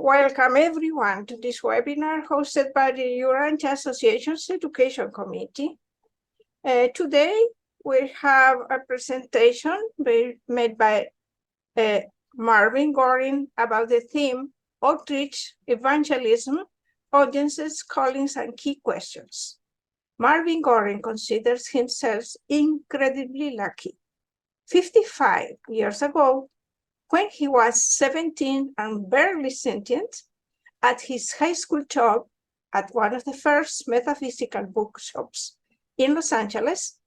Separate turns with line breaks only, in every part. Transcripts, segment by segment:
Welcome everyone to this webinar hosted by the Urantia Association's Education Committee. Today we have a presentation made by Marvin Gawryn about the theme Outreach, Evangelism, Audiences, Callings, and Key Questions. Marvin Gawryn considers himself incredibly lucky. 55 years ago, when he was 17 and barely sentient, at his high school job at one of the first metaphysical bookshops in Los Angeles,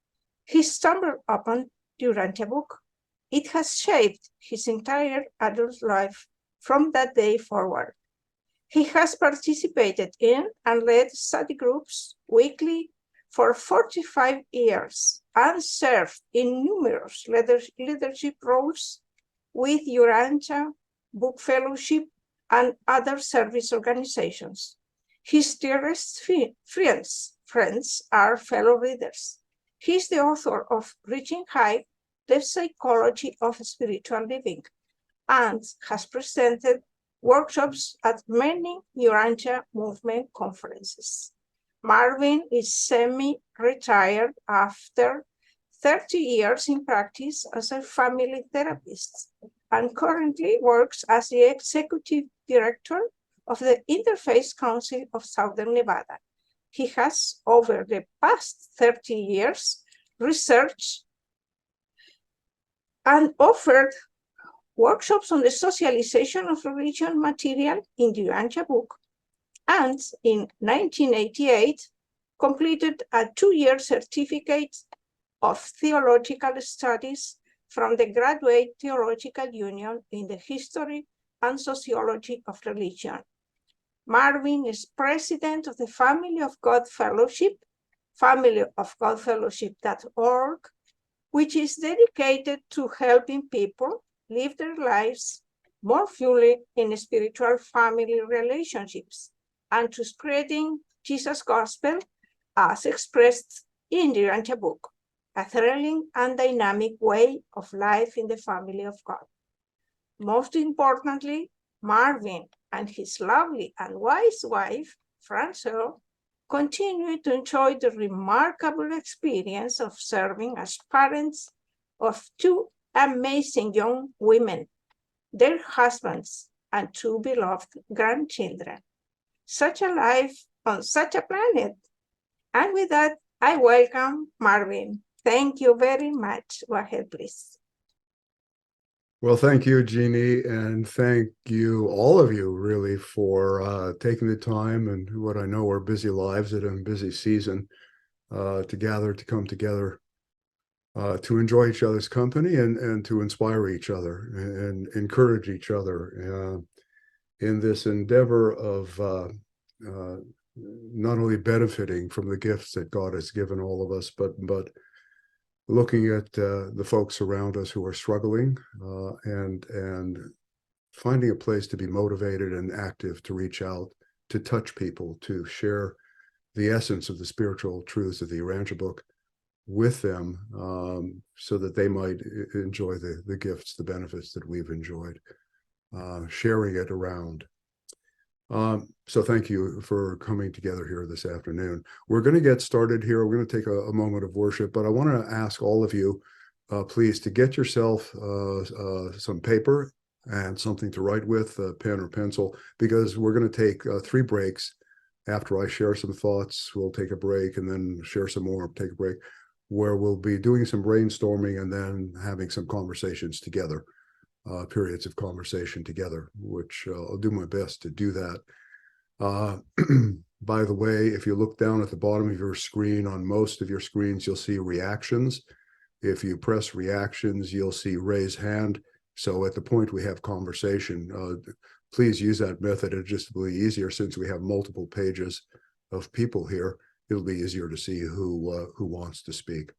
he stumbled upon the Urantia book. It has shaped his entire adult life from that day forward. He has participated in and led study groups weekly for 45 years and served in numerous leadership roles with Urantia, Book Fellowship, and other service organizations. His dearest friends are fellow readers. He is the author of Reaching High, The Psychology of Spiritual Living, and has presented workshops at many Urantia movement conferences. Marvin is semi-retired after 30 years in practice as a family therapist and currently works as the executive director of the Interfaith Council of Southern Nevada. He has, over the past 30 years, researched and offered workshops on the socialization of religion material in the Urantia book, and in 1988 completed a 2-year certificate of theological studies from the Graduate Theological Union in the History and Sociology of Religion. Marvin is president of the Family of God Fellowship, familyofgodfellowship.org, which is dedicated to helping people live their lives more fully in spiritual family relationships and to spreading Jesus' gospel as expressed in the Urantia book, a thrilling and dynamic way of life in the family of God. Most importantly, Marvin and his lovely and wise wife, Francois, continue to enjoy the remarkable experience of serving as parents of 2 amazing young women, their husbands, and 2 beloved grandchildren. Such a life on such a planet. And with that, I welcome Marvin. Thank you very much. Go ahead, please.
Well, thank you, Jeannie, and thank you, all of you, really, for taking the time and what I know are busy lives at a busy season to come together, to enjoy each other's company and to inspire each other and encourage each other in this endeavor of not only benefiting from the gifts that God has given all of us, but looking at the folks around us who are struggling and finding a place to be motivated and active, to reach out, to touch people, to share the essence of the spiritual truths of the Urantia book with them so that they might enjoy the gifts, the benefits that we've enjoyed, sharing it around. So thank you for coming together here this afternoon. We're going to get started here. We're going to take a moment of worship, but I want to ask all of you, please, to get yourself some paper and something to write with, a pen or pencil, because we're going to take 3 breaks. After I share some thoughts, we'll take a break and then share some more, take a break, where we'll be doing some brainstorming and then having some conversations together. Periods of conversation together, which I'll do my best to do that. By the way, if you look down at the bottom of your screen, on most of your screens, you'll see reactions. If you press reactions, you'll see raise hand. So at the point we have conversation, please use that method. It'll just be easier since we have multiple pages of people here. It'll be easier to see who wants to speak.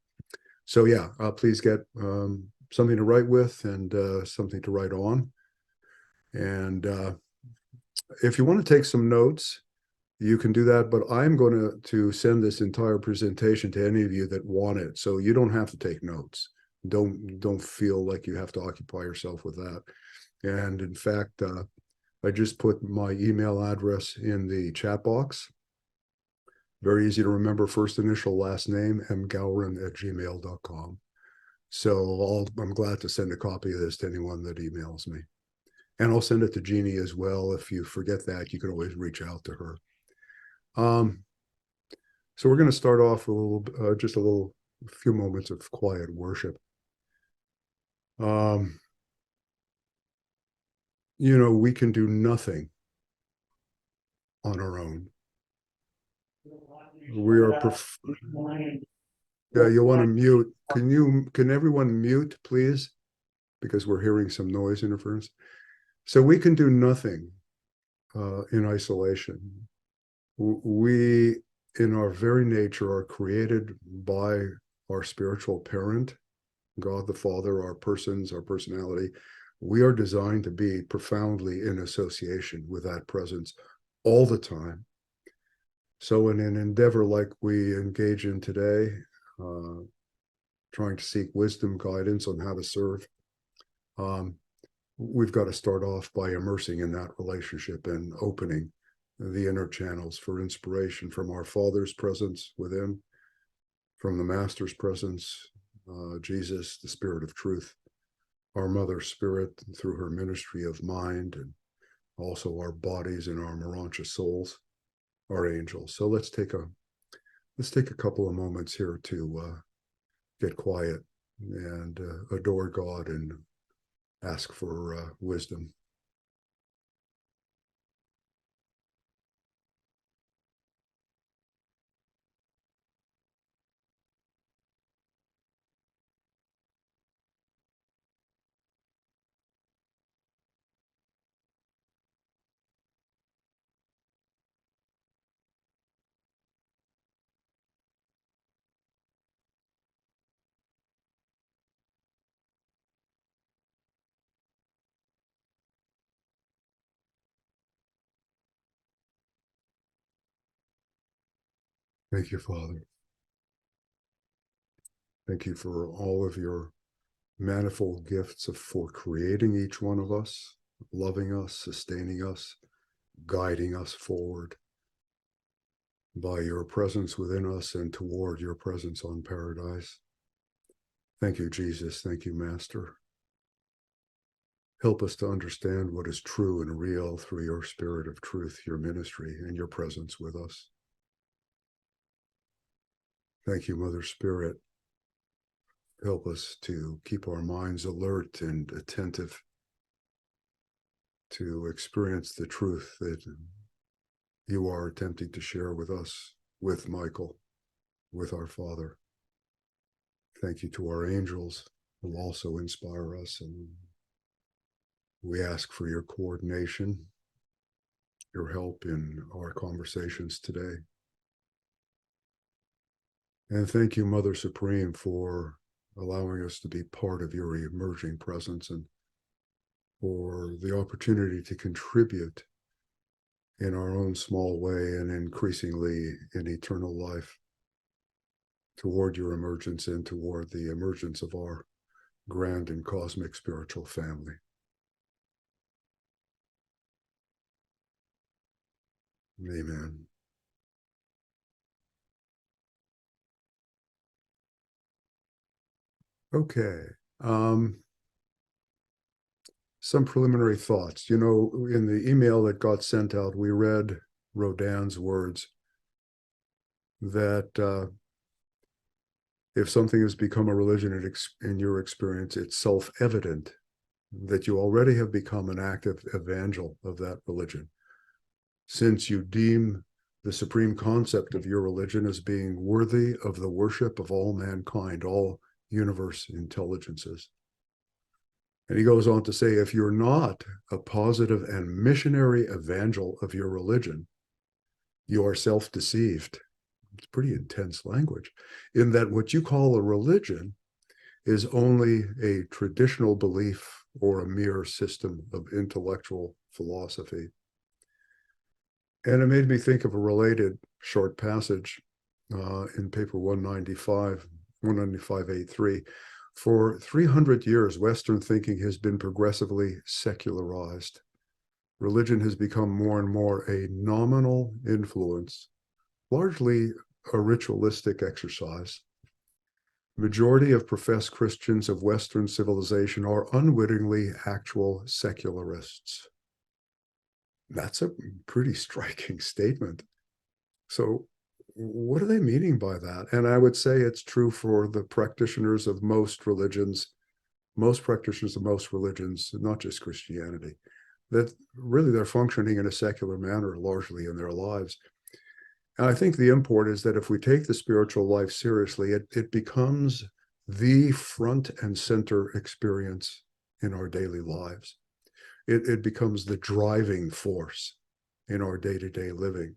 So yeah, please get something to write with and something to write on. And if you want to take some notes, you can do that, but I'm going to send this entire presentation to any of you that want it. So you don't have to take notes. Don't feel like you have to occupy yourself with that. And in fact, I just put my email address in the chat box. Very easy to remember, first initial, last name, mgawryn@gmail.com. So I'm glad to send a copy of this to anyone that emails me. And I'll send it to Jeannie as well. If you forget that, you can always reach out to her. So we're going to start off with a few moments of quiet worship. We can do nothing on our own. We are yeah, you want to mute. Can everyone mute, please? Because we're hearing some noise interference. So we can do nothing in isolation. We, in our very nature, are created by our spiritual parent, God the Father, our persons, our personality. We are designed to be profoundly in association with that presence all the time. So in an endeavor like we engage in today, trying to seek wisdom, guidance on how to serve, we've got to start off by immersing in that relationship and opening the inner channels for inspiration from our Father's presence within, from the Master's presence, Jesus, the Spirit of Truth, our Mother Spirit through her ministry of mind, and also our bodies and our Urantia souls, our angels. So let's take a couple of moments here to get quiet and adore God and ask for wisdom. Thank you, Father. Thank you for all of your manifold gifts for creating each one of us, loving us, sustaining us, guiding us forward by your presence within us and toward your presence on paradise. Thank you, Jesus. Thank you, Master. Help us to understand what is true and real through your Spirit of Truth, your ministry, and your presence with us. Thank you, Mother Spirit. Help us to keep our minds alert and attentive to experience the truth that you are attempting to share with us, with Michael, with our Father. Thank you to our angels who also inspire us, and we ask for your coordination, your help in our conversations today. And thank you, Mother Supreme, for allowing us to be part of your emerging presence and for the opportunity to contribute in our own small way and increasingly in eternal life toward your emergence and toward the emergence of our grand and cosmic spiritual family. Amen. Okay. Some preliminary thoughts. In the email that got sent out, we read Rodin's words that if something has become a religion in your experience, it's self-evident that you already have become an active evangel of that religion, since you deem the supreme concept of your religion as being worthy of the worship of all mankind, all universe intelligences. And he goes on to say, if you're not a positive and missionary evangel of your religion, you are self-deceived. It's pretty intense language, in that what you call a religion is only a traditional belief or a mere system of intellectual philosophy. And it made me think of a related short passage in paper 195.83. For 300 years, Western thinking has been progressively secularized. Religion has become more and more a nominal influence, largely a ritualistic exercise. Majority of professed Christians of Western civilization are unwittingly actual secularists. That's a pretty striking statement. So what are they meaning by that? And I would say it's true for the practitioners of most religions, not just Christianity, that really they're functioning in a secular manner largely in their lives. And I think the import is that if we take the spiritual life seriously, it becomes the front and center experience in our daily lives. It becomes the driving force in our day-to-day living.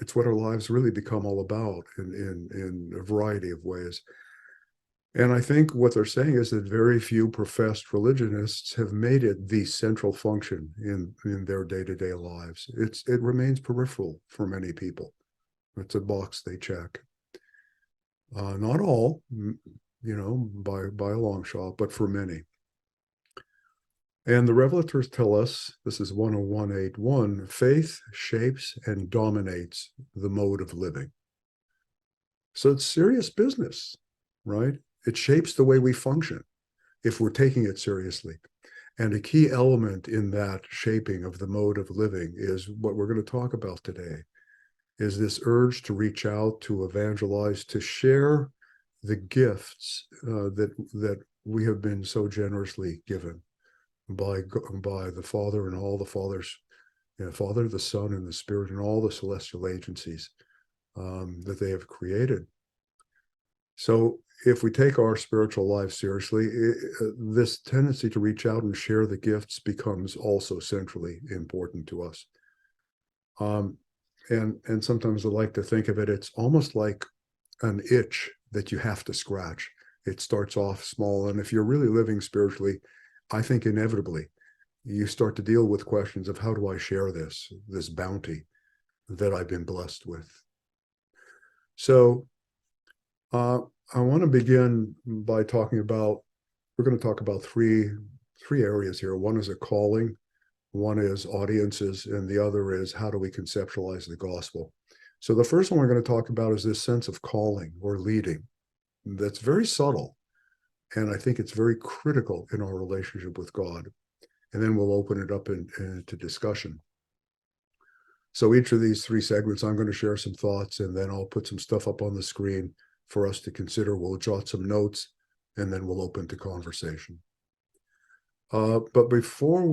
It's what our lives really become all about in a variety of ways. And I think what they're saying is that very few professed religionists have made it the central function in their day-to-day lives. It remains peripheral for many people. It's a box they check. Not all, by a long shot, but for many. And the revelators tell us, this is 101.8.1, faith shapes and dominates the mode of living. So it's serious business, right? It shapes the way we function if we're taking it seriously. And a key element in that shaping of the mode of living is what we're going to talk about today, is this urge to reach out, to evangelize, to share the gifts that we have been so generously given by the Father and all the Fathers, Father, the Son, and the Spirit, and all the celestial agencies that they have created. So if we take our spiritual life seriously, this tendency to reach out and share the gifts becomes also centrally important to us. And sometimes I like to think of it, it's almost like an itch that you have to scratch. It starts off small, and if you're really living spiritually, I think inevitably you start to deal with questions of how do I share this bounty that I've been blessed with. So I want to begin by we're going to talk about three areas here. One is a calling, one is audiences, and the other is how do we conceptualize the gospel. So the first one we're going to talk about is this sense of calling or leading. That's very subtle. And I think it's very critical in our relationship with God. And then we'll open it up into discussion. So each of these three segments, I'm going to share some thoughts, and then I'll put some stuff up on the screen for us to consider. We'll jot some notes, and then we'll open to conversation. But before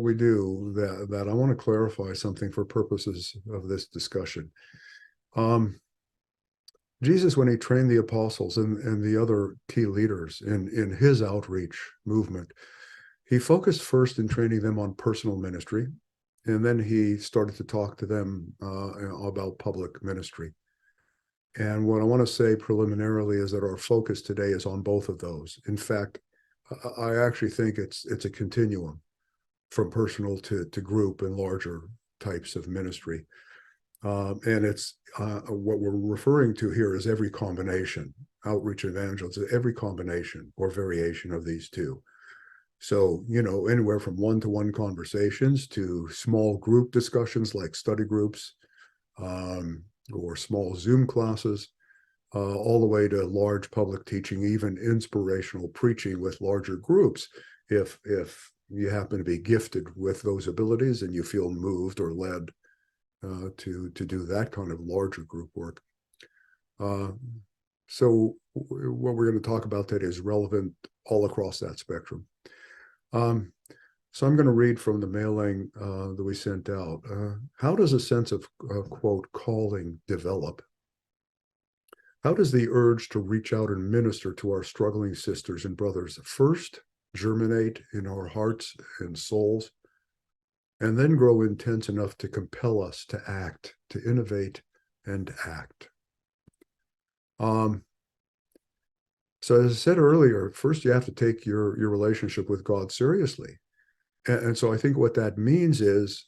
we do that, I want to clarify something for purposes of this discussion. Jesus, when he trained the apostles and the other key leaders in his outreach movement, he focused first in training them on personal ministry, and then he started to talk to them about public ministry. And what I want to say preliminarily is that our focus today is on both of those. In fact, I actually think it's a continuum from personal to group and larger types of ministry. And it's what we're referring to here is every combination, outreach evangelism, every combination or variation of these two. So, anywhere from one-to-one conversations to small group discussions like study groups or small Zoom classes, all the way to large public teaching, even inspirational preaching with larger groups. If you happen to be gifted with those abilities and you feel moved or led to do that kind of larger group work. So what we're going to talk about today is relevant all across that spectrum. So I'm going to read from the mailing that we sent out. How does a sense of, quote, calling develop? How does the urge to reach out and minister to our struggling sisters and brothers first germinate in our hearts and souls, and then grow intense enough to compel us to act, to innovate and act? So as I said earlier, first you have to take your relationship with God seriously. And so I think what that means is,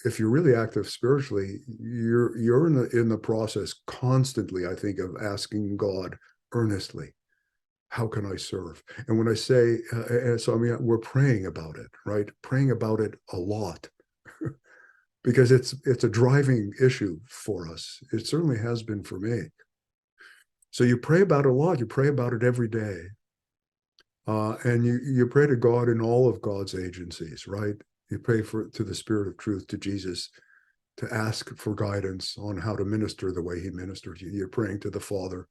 if you're really active spiritually, you're in the process constantly, I think, of asking God earnestly How can I serve? And when I say, so I mean, we're praying about it, right? Praying about it a lot because it's a driving issue for us. It certainly has been for me. So you pray about it a lot. You pray about it every day. And you pray to God in all of God's agencies, right? You pray to the Spirit of truth, to Jesus, to ask for guidance on how to minister the way he ministers. You're praying to the Father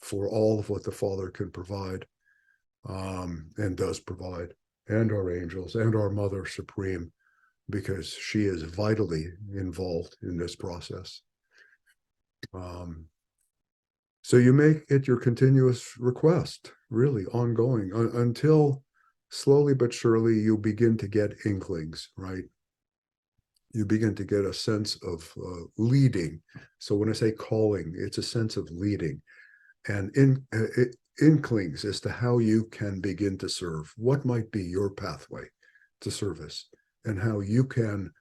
for all of what the Father can provide, and does provide, and our angels and our Mother Supreme, because she is vitally involved in this process. So you make it your continuous request, really ongoing, until slowly but surely you begin to get inklings, right? You begin to get a sense of leading. So when I say calling, it's a sense of leading and inklings as to how you can begin to serve. What might be your pathway to service, and how you can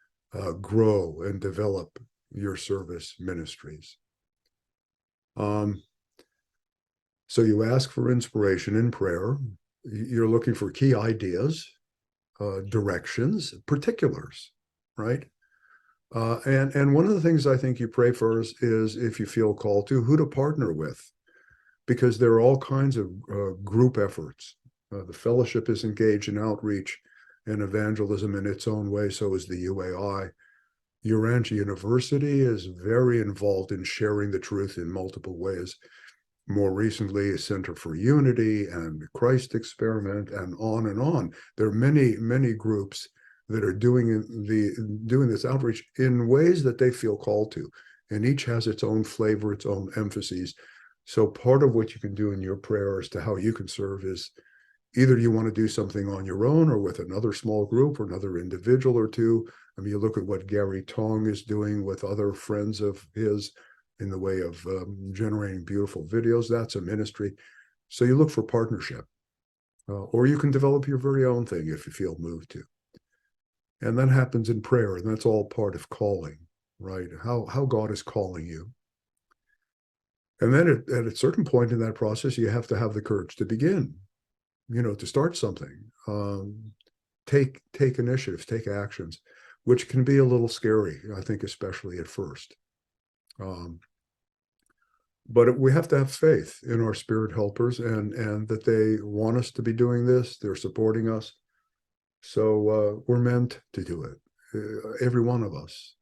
grow and develop your service ministries. So you ask for inspiration in prayer. You're looking for key ideas, directions, particulars, right? And one of the things I think you pray for is if you feel called to, who to partner with, because there are all kinds of group efforts. The fellowship is engaged in outreach and evangelism in its own way. So is the UAI. Urantia University is very involved in sharing the truth in multiple ways. More recently, a Center for Unity and Christ Experiment, and on and on. There are many, many groups that are doing this outreach in ways that they feel called to, and each has its own flavor, its own emphases. So part of what you can do in your prayer as to how you can serve is either you want to do something on your own or with another small group or another individual or two. I mean, you look at what Gary Tong is doing with other friends of his in the way of generating beautiful videos. That's a ministry. So you look for partnership, or you can develop your very own thing if you feel moved to. And that happens in prayer, and that's all part of calling, right? How God is calling you. And then at a certain point in that process, you have to have the courage to begin, to start something, take initiatives, take actions, which can be a little scary, I think, especially at first. But we have to have faith in our spirit helpers, and that they want us to be doing this. They're supporting us. So we're meant to do it, every one of us.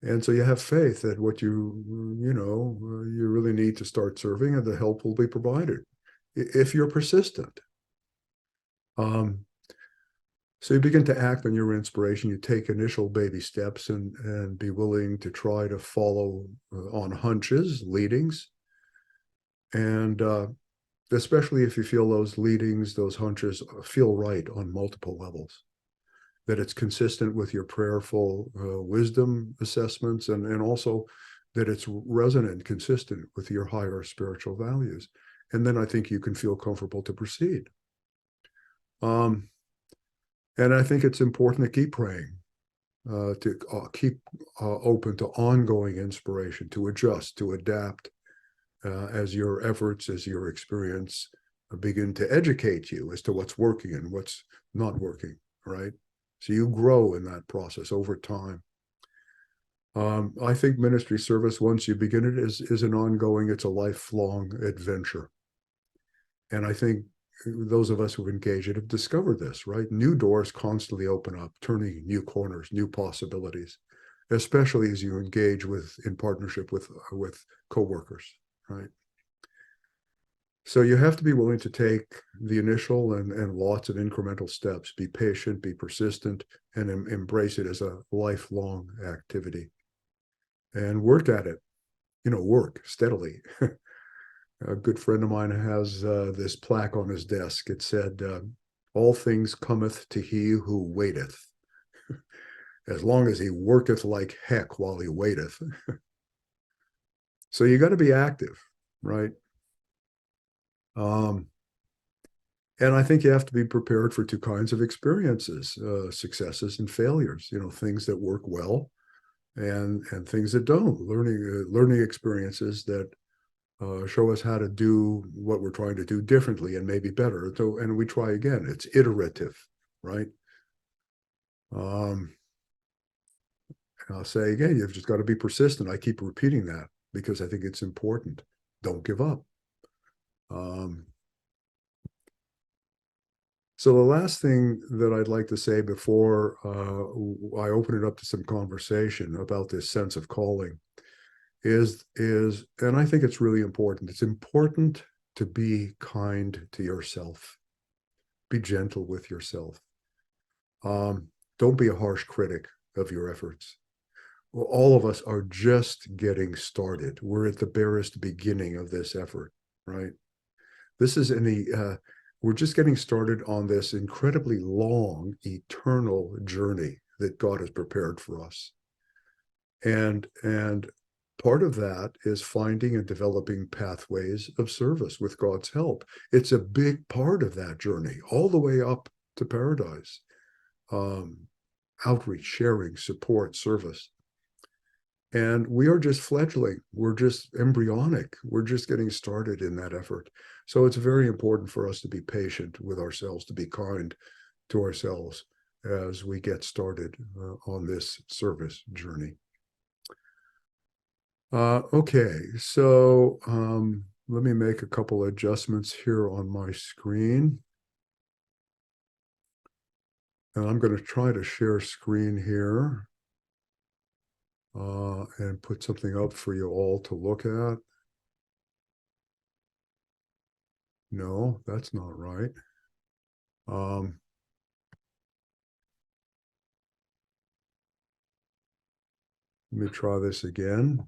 And so you have faith that what you really need to start serving, and the help will be provided if you're persistent. So you begin to act on your inspiration. You take initial baby steps and be willing to try to follow on hunches, leadings. And especially if you feel those leadings, those hunches feel right on multiple levels, that it's consistent with your prayerful wisdom assessments, and also that it's resonant, consistent with your higher spiritual values. And then I think you can feel comfortable to proceed. And I think it's important to keep praying, to keep open to ongoing inspiration, to adjust, to adapt as your efforts, as your experience begin to educate you as to what's working and what's not working, right? So you grow in that process over time. I think ministry service, once you begin it, is an ongoing, it's a lifelong adventure. And I think those of us who engage it have discovered this, right? New doors constantly open up, turning new corners, new possibilities, especially as you engage in partnership with coworkers, right? So you have to be willing to take the initial and lots of incremental steps, be patient, be persistent, and embrace it as a lifelong activity. And work at it, work steadily. A good friend of mine has this plaque on his desk. It said, all things cometh to he who waiteth, as long as he worketh like heck while he waiteth. So you got to be active, right? And I think you have to be prepared for two kinds of experiences, successes and failures, things that work well and things that don't, learning experiences that show us how to do what we're trying to do differently and maybe better. So, and we try again. It's iterative, right? I'll say again, you've just got to be persistent. I keep repeating that because I think it's important. Don't give up. So the last thing that I'd like to say before I open it up to some conversation about this sense of calling is, and I think it's really important. It's important to be kind to yourself. Be gentle with yourself. Don't be a harsh critic of your efforts. Well, all of us are just getting started. We're at the barest beginning of this effort, right? This is we're just getting started on this incredibly long, eternal journey that God has prepared for us. And part of that is finding and developing pathways of service with God's help. It's a big part of that journey, all the way up to paradise. Outreach, sharing, support, service. And we are just fledgling. We're just embryonic. We're just getting started in that effort. So it's very important for us to be patient with ourselves, to be kind to ourselves as we get started on this service journey. Okay, so let me make a couple adjustments here on my screen. And I'm going to try to share screen here and put something up for you all to look at. No, that's not right. Let me try this again.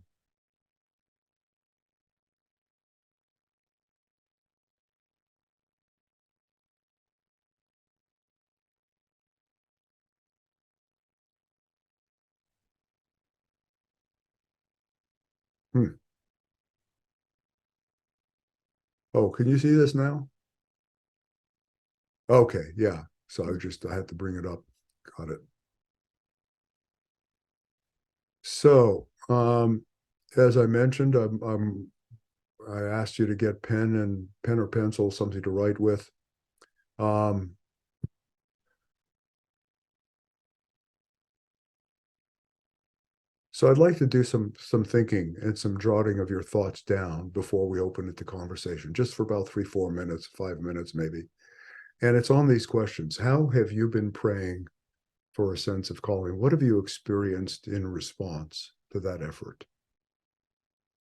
Oh, can you see this now? Okay, yeah. So I had to bring it up. Got it. So, as I mentioned, I asked you to get pen or pencil, something to write with. So I'd like to do some thinking and some jotting of your thoughts down before we open it to conversation, just for about 3-4 minutes, 5 minutes maybe. And it's on these questions. How have you been praying for a sense of calling? What have you experienced in response to that effort?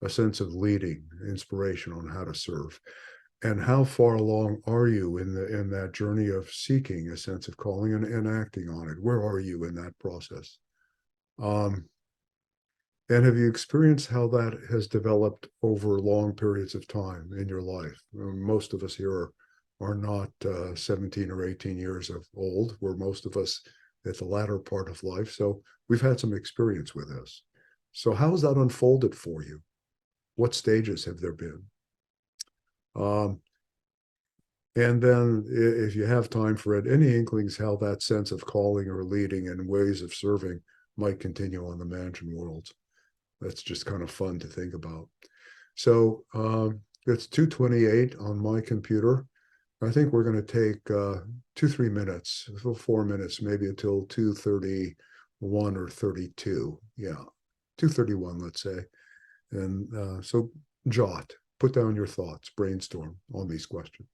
A sense of leading, inspiration on how to serve. And how far along are you in that journey of seeking a sense of calling and acting on it? Where are you in that process? And have you experienced how that has developed over long periods of time in your life? Most of us here are not 17 or 18 years of old. We're most of us at the latter part of life. So we've had some experience with this. So how has that unfolded for you? What stages have there been? And then if you have time for it, any inklings how that sense of calling or leading and ways of serving might continue on the mansion worlds. That's just kind of fun to think about. So it's 2:28 on my computer. I think we're going to take 2-3 minutes, 4 minutes, maybe until 2:31 or 32. Yeah, 2:31, let's say. And so put down your thoughts, brainstorm on these questions.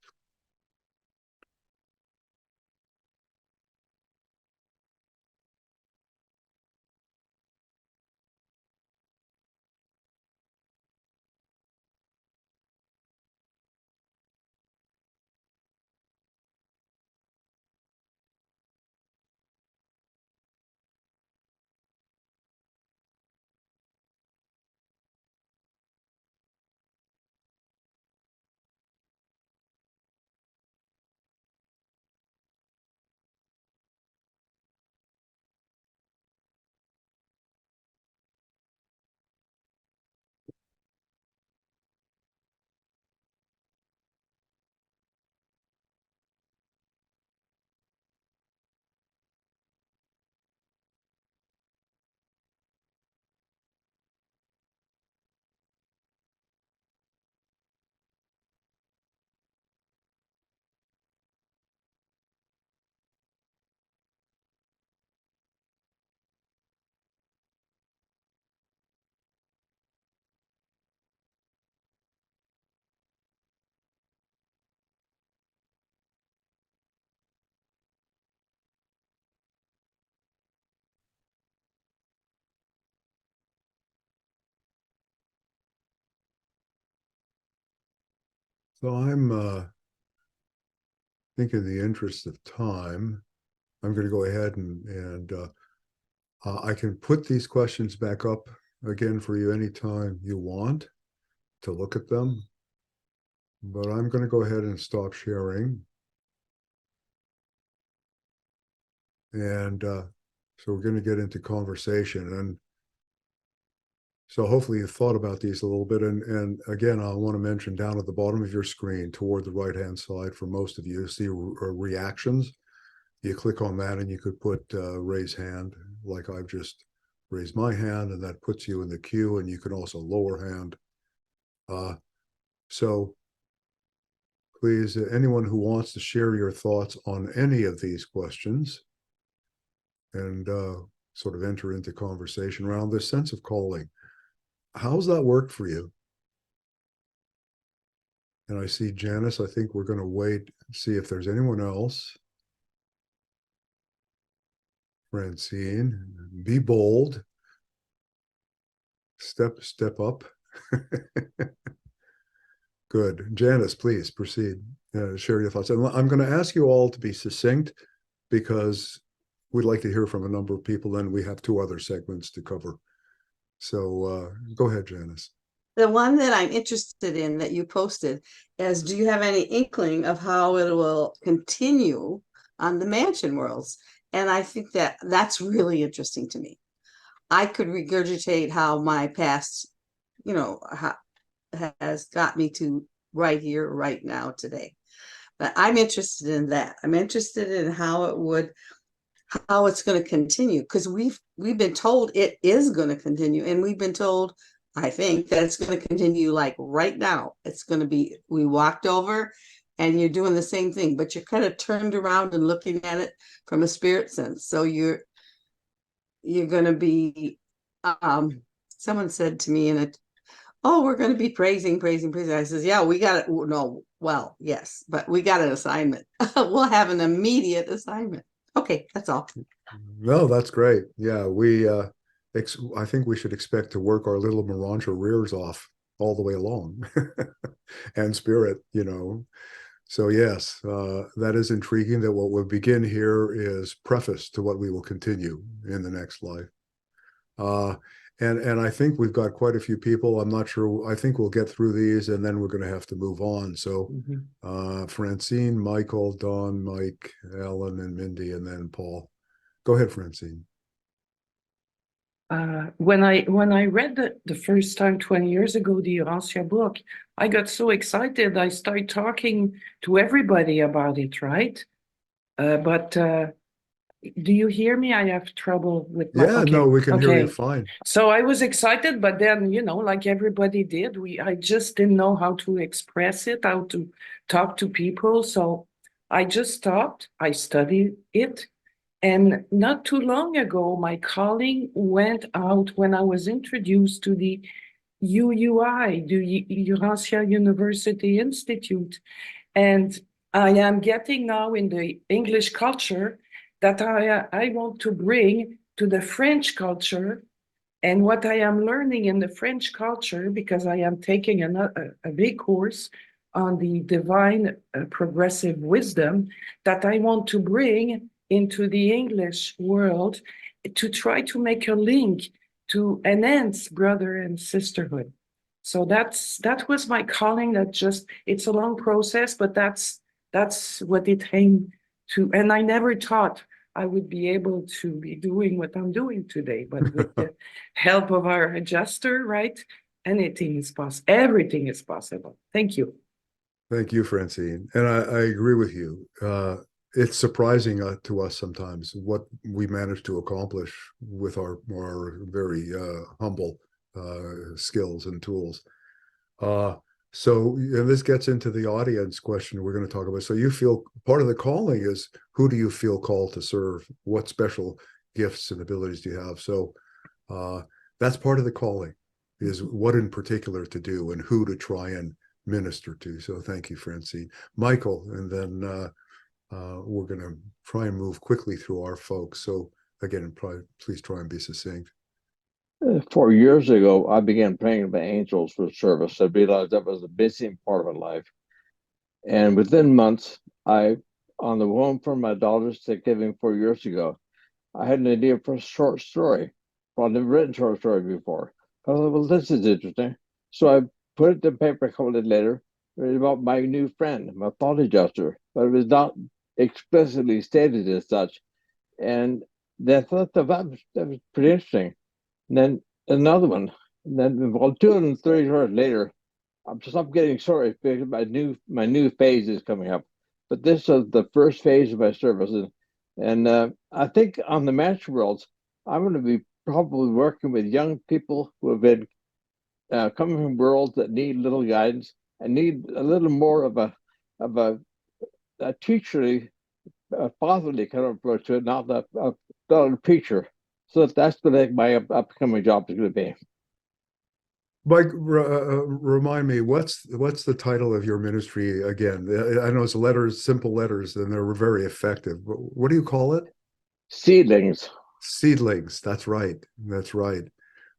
So I'm think in the interest of time, I'm going to go ahead and I can put these questions back up again for you anytime you want to look at them. But I'm going to go ahead and stop sharing. And so we're going to get into conversation. And so hopefully you thought about these a little bit. And again, I want to mention down at the bottom of your screen toward the right-hand side for most of you, see reactions. You click on that and you could put raise hand, like I've just raised my hand, and that puts you in the queue, and you can also lower hand. So please, anyone who wants to share your thoughts on any of these questions and sort of enter into conversation around this sense of calling. How's that worked for you? And I see Janice. I think we're going to wait, see if there's anyone else. Francine, be bold. Step up. Good. Janice, please proceed. Share your thoughts. And I'm going to ask you all to be succinct because we'd like to hear from a number of people, and we have 2 other segments to cover. So go ahead, Janice.
The one that I'm interested in that you posted is, do you have any inkling of how it will continue on the mansion worlds? And I think that that's really interesting to me. I could regurgitate how my past, has got me to right here, right now, today. But I'm interested in that. I'm interested in how it's going to continue, because we've been told it is going to continue, and we've been told, I think, that it's going to continue like right now. It's going to be, we walked over and you're doing the same thing, but you're kind of turned around and looking at it from a spirit sense. So you're going to be, someone said to me we're going to be praising. I says, yeah, we got it. No, well, yes, but we got an assignment. We'll have an immediate assignment. Okay, that's all.
No, that's great. Yeah, I think we should expect to work our little Urantia rears off all the way along and spirit, So yes, that is intriguing that what will begin here is preface to what we will continue in the next life. And I think we've got quite a few people. I'm not sure. I think we'll get through these and then we're going to have to move on. So Francine, Michael, Don, Mike, Alan, and Mindy, and then Paul. Go ahead, Francine.
When I read the first time 20 years ago, the Urantia book, I got so excited. I started talking to everybody about it, right? But do you hear me? I have trouble with my...
Yeah, no, we can hear you fine.
So I was excited, but then, like everybody did, I just didn't know how to express it, how to talk to people. So I just stopped. I studied it. And not too long ago, my calling went out when I was introduced to the UUI, the Urantia University Institute. And I am getting now in the English culture that I want to bring to the French culture. And what I am learning in the French culture, because I am taking a big course on the divine progressive wisdom, that I want to bring into the English world to try to make a link to enhance brother and sisterhood. So that was my calling. It's a long process, but that's what it aimed to. And I never thought I would be able to be doing what I'm doing today, but with the help of our adjuster, right? Anything is possible. Everything is possible. Thank you.
Thank you, Francine. And I agree with you. It's surprising to us sometimes what we manage to accomplish with our very humble skills and tools. So and this gets into the audience question we're going to talk about. So you feel part of the calling is, who do you feel called to serve? What special gifts and abilities do you have? So that's part of the calling, is what in particular to do and who to try and minister to. So thank you, Francine. Michael, and then we're going to try and move quickly through our folks. So again, please try and be succinct.
4 years ago, I began praying about angels for service. I realized that was a missing part of my life. And within months, on the home for my daughter's Thanksgiving 4 years ago, I had an idea for a short story. Well, I've never written a short story before. I thought, well, this is interesting. So I put it to paper a couple days later. It was about my new friend, my thought adjuster, but it was not explicitly stated as such. And I thought that was pretty interesting. And then another one. And then, well, 230 hours later, I'm stopped getting stories because my new phase is coming up. But this is the first phase of my service, and I think on the match worlds, I'm going to be probably working with young people who have been coming from worlds that need little guidance and need a little more of a teacherly, fatherly kind of approach to it, not a preacher. So that's what I think my upcoming job is going to be.
Mike, remind me, what's the title of your ministry again? I know it's letters, simple letters, and they're very effective. What do you call it?
Seedlings.
Seedlings. That's right. That's right.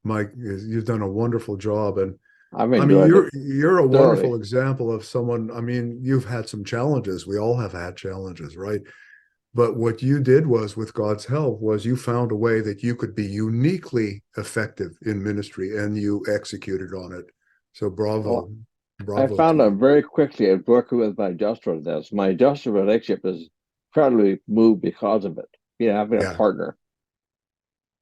Mike, you've done a wonderful job, and
I've
I mean,
enjoyed
you're a
thoroughly.
wonderful example of someone. I mean, you've had some challenges. We all have had challenges, right? But what you did was, with God's help, was you found a way that you could be uniquely effective in ministry, and you executed on it. So bravo.
I
Bravo
found
to
out
you.
very quickly at working with my adjuster on this. My adjuster relationship is incredibly moved because of it. Having a
Yeah,
partner.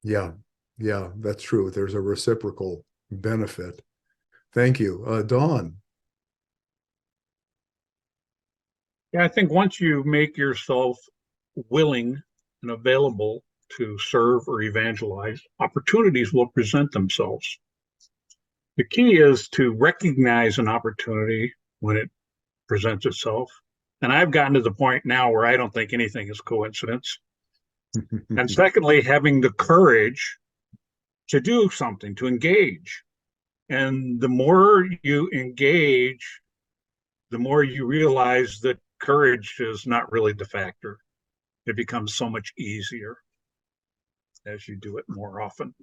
yeah, yeah, that's true. There's a reciprocal benefit. Thank you. Dawn.
Yeah, I think once you make yourself willing and available to serve or evangelize, opportunities will present themselves. The key is to recognize an opportunity when it presents itself. And I've gotten to the point now where I don't think anything is coincidence. And secondly, having the courage to do something, to engage. And the more you engage, the more you realize that courage is not really the factor. It becomes so much easier as you do it more often.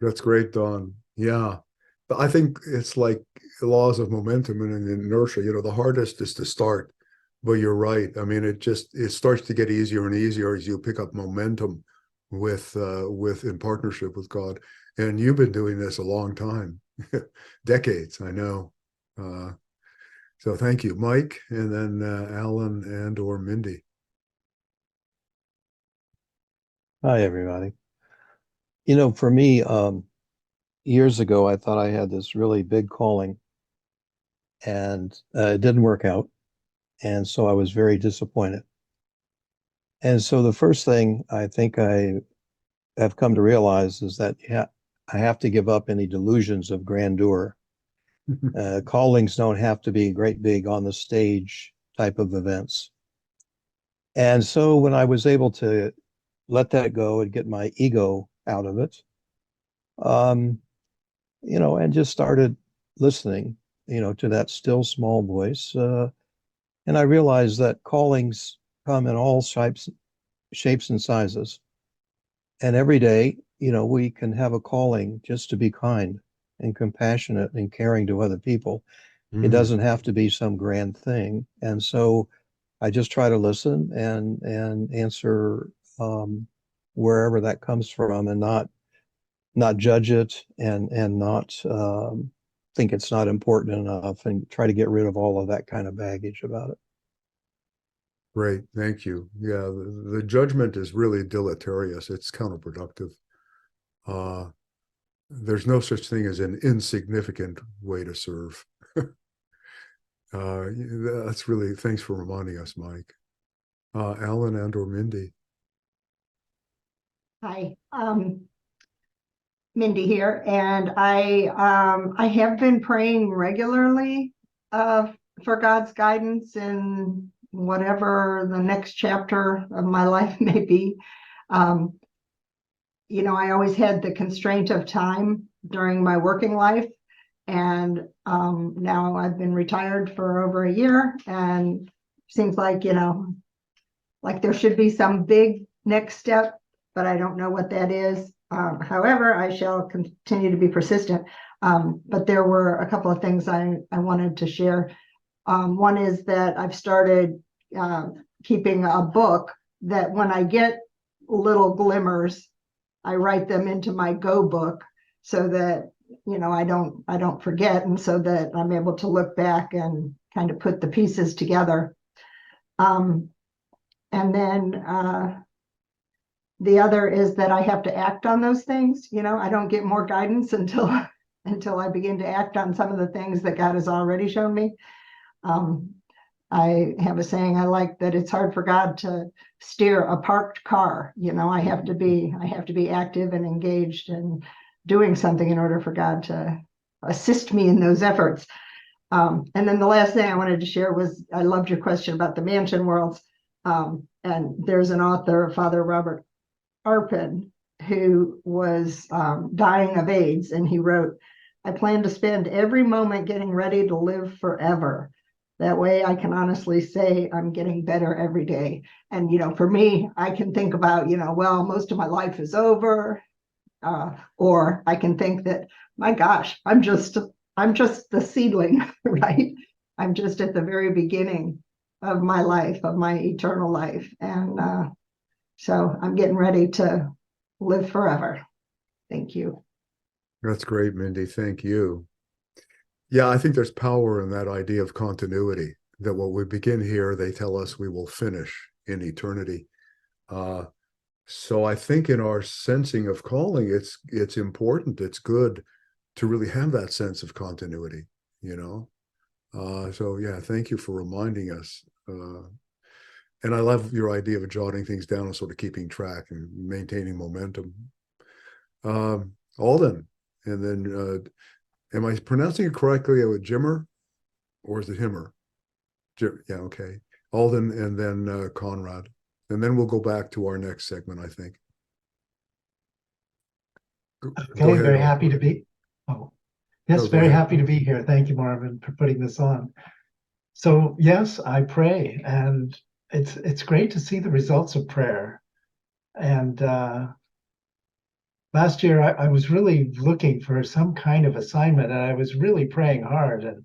That's great, Dawn. Yeah. But I think it's like laws of momentum and inertia. The hardest is to start, but you're right. I mean, it starts to get easier and easier as you pick up momentum with in partnership with God. And you've been doing this a long time, decades, I know. So thank you, Mike, and then Alan and or Mindy.
Hi, everybody. For me, years ago, I thought I had this really big calling, and it didn't work out. And so I was very disappointed. And so the first thing I think I have come to realize is that I have to give up any delusions of grandeur. Callings don't have to be great, big on the stage type of events. And so when I was able to let that go and get my ego out of it, and just started listening, to that still small voice. And I realized that callings come in all shapes and sizes. And every day, we can have a calling just to be kind and compassionate and caring to other people. It doesn't have to be some grand thing. And so I just try to listen and answer wherever that comes from, and not judge it and not think it's not important enough, and try to get rid of all of that kind of baggage about it.
Great, thank you. Yeah, the judgment is really deleterious. It's counterproductive. There's no such thing as an insignificant way to serve. That's really, thanks for reminding us, Mike. Alan and or Mindy.
Hi, Mindy here, and I have been praying regularly for God's guidance in whatever the next chapter of my life may be. I always had the constraint of time during my working life, and now I've been retired for over a year, and seems like like there should be some big next step, but I don't know what that is. However, I shall continue to be persistent. But there were a couple of things I wanted to share. One is that I've started keeping a book that when I get little glimmers, I write them into my Go book so that, you know, I don't forget, and so that I'm able to look back and kind of put the pieces together. And then the other is that I have to act on those things. You know, I don't get more guidance until I begin to act on some of the things that God has already shown me. I have a saying I like, that it's hard for God to steer a parked car. You know, I have to be active and engaged and doing something in order for God to assist me in those efforts. And then the last thing I wanted to share was, I loved your question about the mansion worlds. And there's an author, Father Robert Arpin, who was dying of AIDS, and he wrote, "I plan to spend every moment getting ready to live forever. That way I can honestly say I'm getting better every day." And, you know, for me, I can think about, you know, well, most of my life is over. Or I can think that, my gosh, I'm just the seedling, right? I'm just at the very beginning of my life, of my eternal life. And so I'm getting ready to live forever. Thank you.
That's great, Mindy. Thank you. Yeah, I think there's power in that idea of continuity, that what we begin here, they tell us we will finish in eternity. So I think in our sensing of calling, it's important, it's good to really have that sense of continuity, you know? So yeah, thank you for reminding us. And I love your idea of jotting things down and sort of keeping track and maintaining momentum. Alden, and then am I pronouncing it correctly with Jimmer, or is it Himmer? Yeah, okay. Alden, and then Conrad. And then we'll go back to our next segment, I think. Go
Okay,
ahead,
very
Alden.
happy to be. Oh, yes,
No, go
very
ahead.
happy to be here. Thank you, Marvin, for putting this on. So yes, I pray, and it's great to see the results of prayer. And last year I was really looking for some kind of assignment, and I was really praying hard. And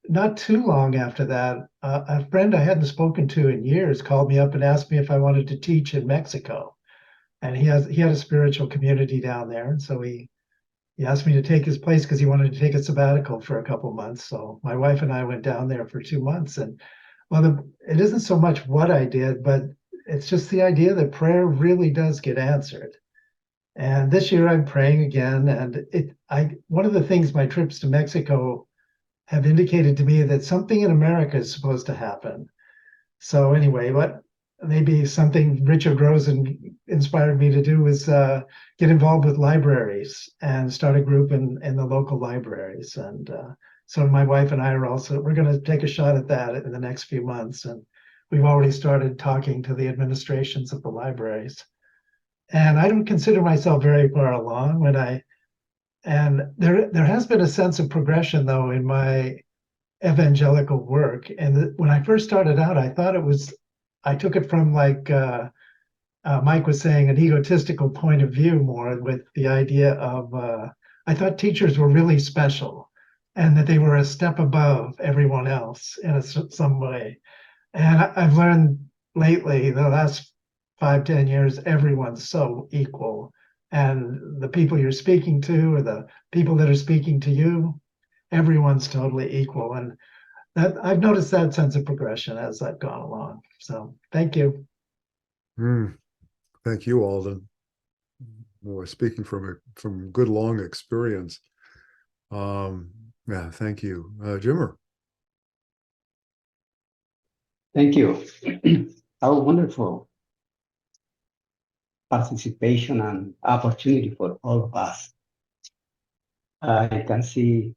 not too long after that, a friend I hadn't spoken to in years called me up and asked me if I wanted to teach in Mexico. And he had a spiritual community down there, and so he asked me to take his place because he wanted to take a sabbatical for a couple months. So my wife and I went down there for 2 months. And well, it isn't so much what I did, but it's just the idea that prayer really does get answered. And this year I'm praying again. And one of the things my trips to Mexico have indicated to me that something in America is supposed to happen. So anyway, maybe something Richard Rosen inspired me to do is get involved with libraries and start a group in the local libraries. And so my wife and I we're going to take a shot at that in the next few months. And we've already started talking to the administrations of the libraries. And I don't consider myself very far along and there has been a sense of progression though in my evangelical work. And when I first started out, I took it from, like Mike was saying, an egotistical point of view, more with the idea of, I thought teachers were really special and that they were a step above everyone else in some way. And I've learned lately, the last 5-10 years, everyone's so equal. And the people you're speaking to, or the people that are speaking to you, everyone's totally equal. And I've noticed that sense of progression as I've gone along. So thank you.
Thank you, Alden. Well, speaking from good long experience. Yeah, thank you. Jimmer.
Thank you. How wonderful participation and opportunity for all of us. I can see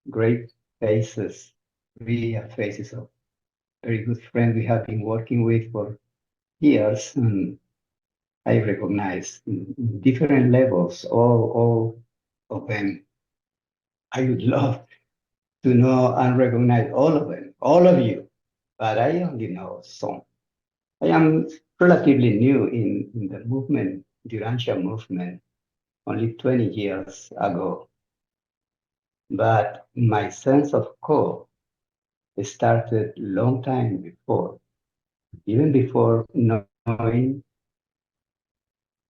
great faces, really faces of very good friends we have been working with for years, and I recognize in different levels all of them. I would love to know and recognize all of them, all of you, but I only know some. I am relatively new in the movement, the Urantia movement, only 20 years ago. But my sense of call started long time before, even before knowing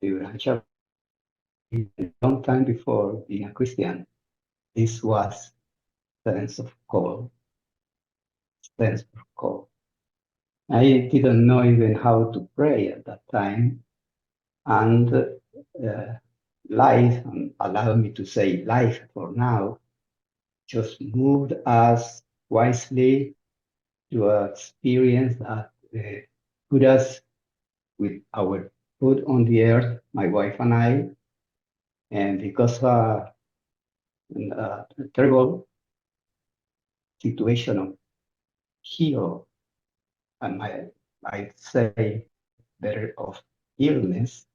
the Urantia, long time before being a Christian. This was sense of call, sense of call. I didn't know even how to pray at that time, and life, and allow me to say life for now, just moved us wisely to an experience that put us with our foot on the earth, my wife and I, and because of a terrible situation of heal, and I say better of illness,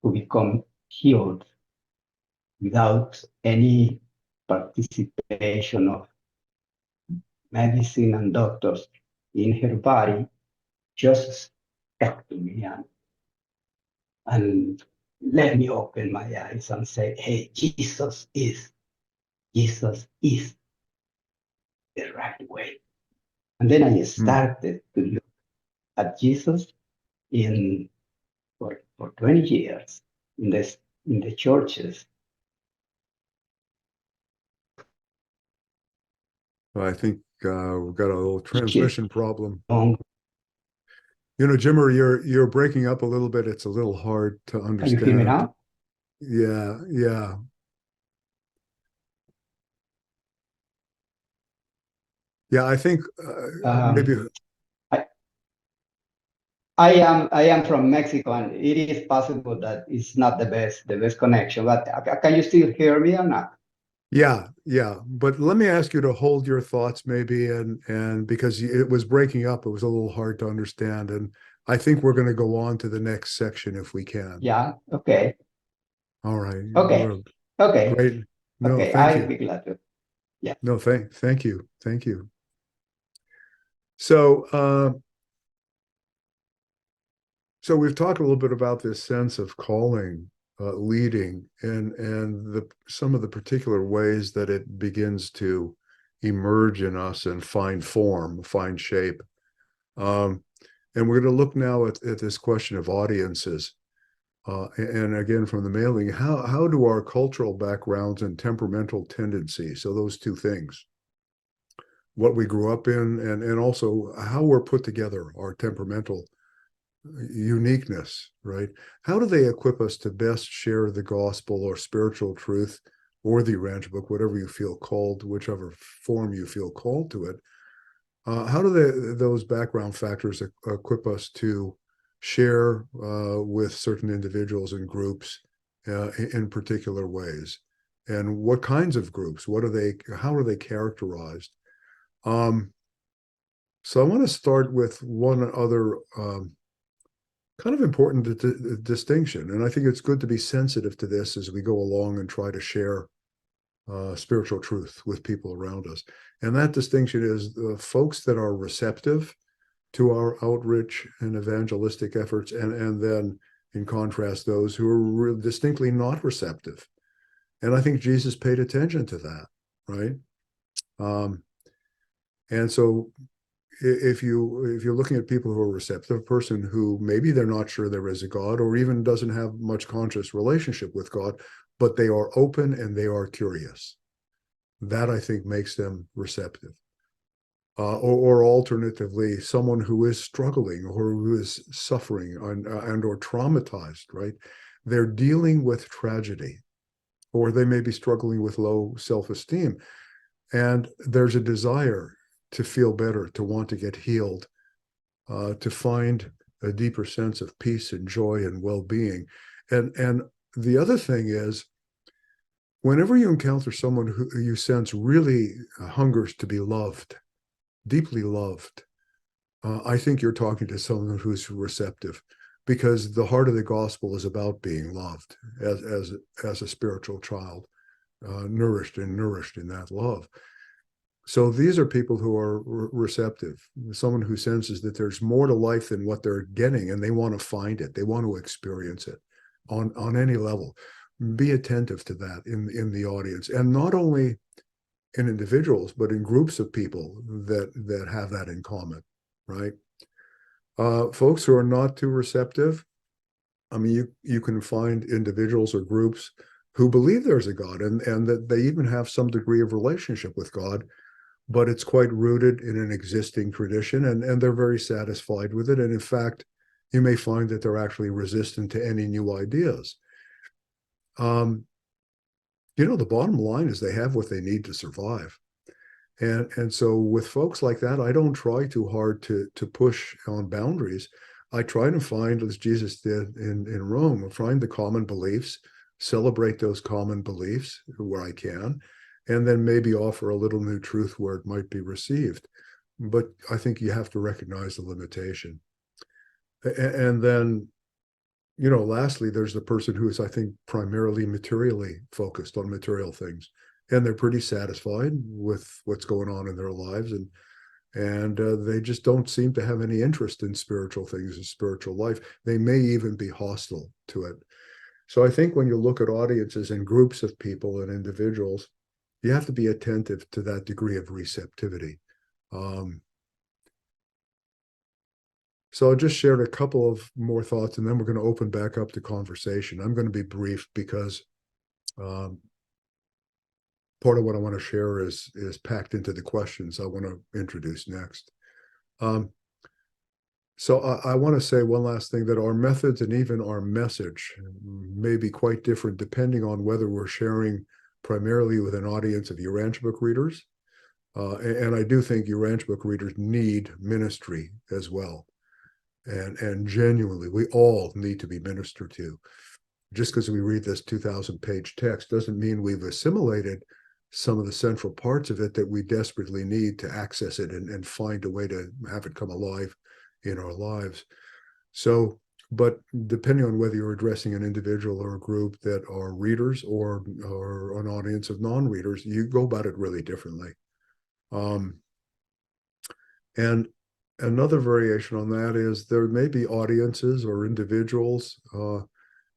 to become healed without any participation of medicine and doctors in her body, just stuck to me and let me open my eyes and say, hey, Jesus is the right way. And then I started to look at Jesus for 20 years in the churches.
I think we've got a little transmission problem.
Can
You know, Jimmer, you're breaking up a little bit. It's a little hard to understand.
you hear me now?
Yeah, yeah. Yeah, I think maybe.
I am from Mexico, and it is possible that it's not the best connection. But can you still hear me or not?
Yeah, yeah. But let me ask you to hold your thoughts maybe, and because it was breaking up, it was a little hard to understand. And I think we're going to go on to the next section if we can.
Yeah. Okay.
All right.
Okay.
Well,
Okay.
great. No,
okay.
thank
I'll
you.
be glad to. Yeah.
No, thank you. Thank you. So we've talked a little bit about this sense of calling, leading, and some of the particular ways that it begins to emerge in us and find form, find shape. And we're going to look now at this question of audiences. And again, from the mailing, how do our cultural backgrounds and temperamental tendencies, so those two things, what we grew up in, and also how we're put together, our temperamental uniqueness, right? How do they equip us to best share the gospel or spiritual truth or the Urantia book, whatever you feel called, whichever form you feel called to it? How do those background factors equip us to share with certain individuals and groups in particular ways? And what kinds of groups? How are they characterized? So I want to start with one other kind of important distinction. And I think it's good to be sensitive to this as we go along and try to share spiritual truth with people around us. And that distinction is the folks that are receptive to our outreach and evangelistic efforts, and then in contrast, those who are distinctly not receptive. And I think Jesus paid attention to that, right? And so if you're looking at people who are receptive, a person who maybe they're not sure there is a God or even doesn't have much conscious relationship with God, but they are open and they are curious, that I think makes them receptive. Or alternatively, someone who is struggling or who is suffering and or traumatized, right? They're dealing with tragedy, or they may be struggling with low self-esteem, and there's a desire to feel better, to want to get healed, to find a deeper sense of peace and joy and well-being. And the other thing is, whenever you encounter someone who you sense really hungers to be loved, deeply loved, I think you're talking to someone who's receptive, because the heart of the gospel is about being loved as a spiritual child, nourished in that love. So these are people who are receptive, someone who senses that there's more to life than what they're getting, and they want to find it. They want to experience it on any level. be attentive to that in the audience, and not only in individuals, but in groups of people that have that in common, right? Folks who are not too receptive, I mean, you can find individuals or groups who believe there's a God and that they even have some degree of relationship with God, but it's quite rooted in an existing tradition, and they're very satisfied with it. And in fact, you may find that they're actually resistant to any new ideas. The bottom line is they have what they need to survive. And so with folks like that, I don't try too hard to push on boundaries. I try to find, as Jesus did in Rome, find the common beliefs, celebrate those common beliefs where I can, and then maybe offer a little new truth where it might be received. But I think you have to recognize the limitation. And then, lastly, there's the person who is, I think, primarily materially focused on material things. And they're pretty satisfied with what's going on in their lives. And they just don't seem to have any interest in spiritual things and spiritual life. They may even be hostile to it. So I think when you look at audiences and groups of people and individuals, you have to be attentive to that degree of receptivity. So I'll just share a couple of more thoughts, and then we're going to open back up to conversation. I'm going to be brief because part of what I want to share is packed into the questions I want to introduce next. So I want to say one last thing, that our methods and even our message may be quite different depending on whether we're sharing primarily with an audience of Urantia book readers. And I do think Urantia book readers need ministry as well. And genuinely, we all need to be ministered to. Just because we read this 2,000-page text doesn't mean we've assimilated some of the central parts of it that we desperately need to access it and find a way to have it come alive in our lives. So, but depending on whether you're addressing an individual or a group that are readers or an audience of non-readers, you go about it really differently. And another variation on that is there may be audiences or individuals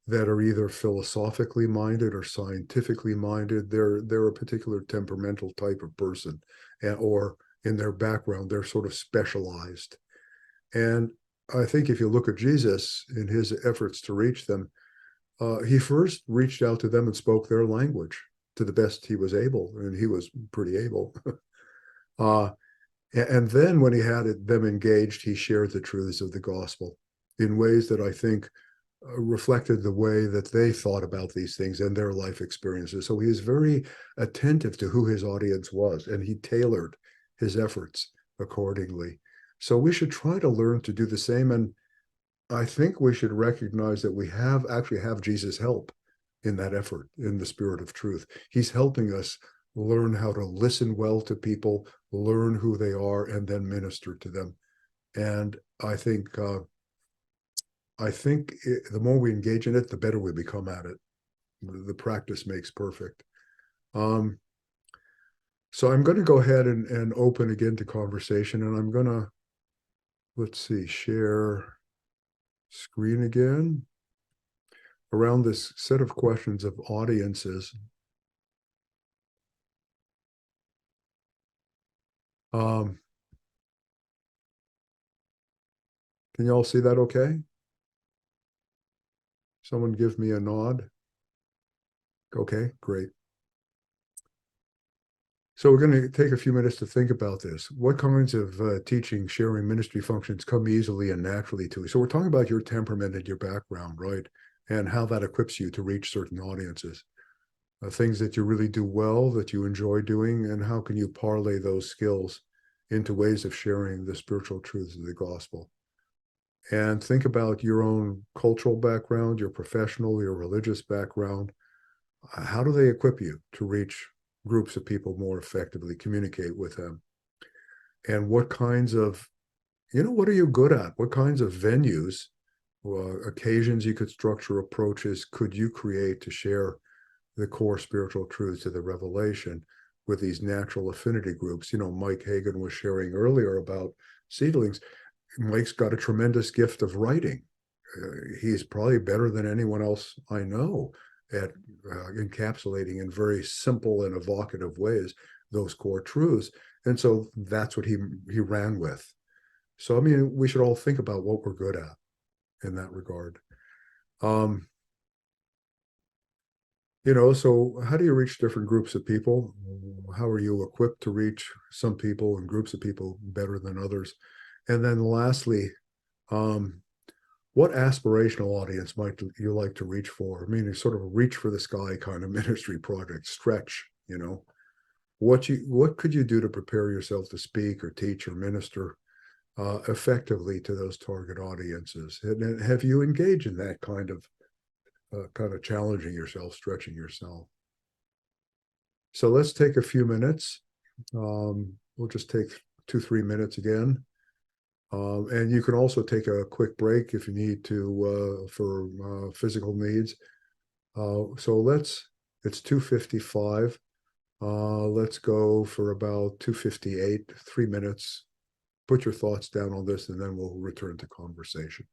that are either philosophically minded or scientifically minded. They're a particular temperamental type of person, or in their background, they're sort of specialized. And I think if you look at Jesus in his efforts to reach them, he first reached out to them and spoke their language to the best he was able, and he was pretty able. And then when he had them engaged, he shared the truths of the gospel in ways that I think reflected the way that they thought about these things and their life experiences. So he is very attentive to who his audience was, and he tailored his efforts accordingly. So we should try to learn to do the same. And I think we should recognize that we actually have Jesus' help in that effort, in the spirit of truth. He's helping us learn how to listen well to people, learn who they are, and then minister to them. And I think the more we engage in it, the better we become at it. The practice makes perfect. So I'm going to go ahead and open again to conversation, and I'm going to, let's see, share screen again around this set of questions of audiences. Can you all see that okay? Someone give me a nod. Okay, great. So we're going to take a few minutes to think about this. What kinds of teaching, sharing, ministry functions come easily and naturally to you? So we're talking about your temperament and your background, right? And how that equips you to reach certain audiences. Things that you really do well, that you enjoy doing, and how can you parlay those skills into ways of sharing the spiritual truths of the gospel. And think about your own cultural background, your professional, your religious background. How do they equip you to reach groups of people more effectively, communicate with them? And what kinds of, what are you good at? What kinds of venues, occasions you could structure, approaches could you create to share the core spiritual truths of the revelation with these natural affinity groups? Mike Hagan was sharing earlier about seedlings. Mike's got a tremendous gift of writing. He's probably better than anyone else I know at encapsulating in very simple and evocative ways those core truths. And so that's what he ran with. So, I mean, we should all think about what we're good at in that regard. You know, so how do you reach different groups of people? How are you equipped to reach some people and groups of people better than others? And then lastly, what aspirational audience might you like to reach for? I mean, sort of a reach for the sky kind of ministry project, stretch, you know. What could you do to prepare yourself to speak or teach or minister effectively to those target audiences? And have you engaged in that kind of challenging yourself, stretching yourself? So let's take a few minutes. We'll just take 2-3 minutes again. And you can also take a quick break if you need to for physical needs. So it's 2:55. Let's go for about 2:58, 3 minutes. Put your thoughts down on this, and then we'll return to conversation.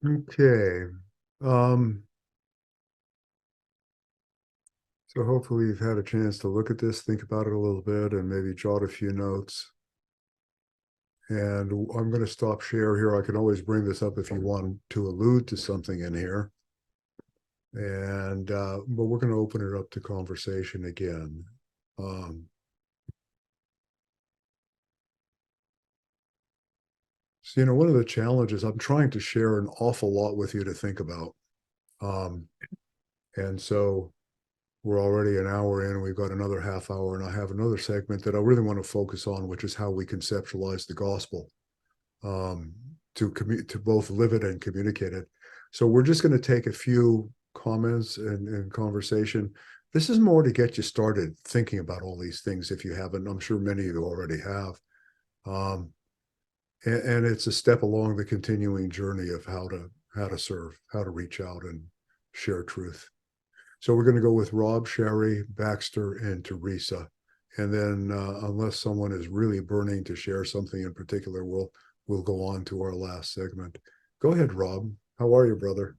Okay. So hopefully you've had a chance to look at this, think about it a little bit, and maybe jot a few notes. And I'm going to stop share here. I can always bring this up if you want to allude to something in here. And but we're going to open it up to conversation again. So, you know, one of the challenges, I'm trying to share an awful lot with you to think about. And so we're already an hour in, we've got another half hour, and I have another segment that I really want to focus on, which is how we conceptualize the gospel, to both live it and communicate it. So we're just going to take a few comments and conversation. This is more to get you started thinking about all these things if you haven't. I'm sure many of you already have. And it's a step along the continuing journey of how to serve, how to reach out and share truth. So we're going to go with Rob, Sherry, Baxter, and Teresa. And then unless someone is really burning to share something in particular, we'll go on to our last segment. Go ahead, Rob. How are you, brother?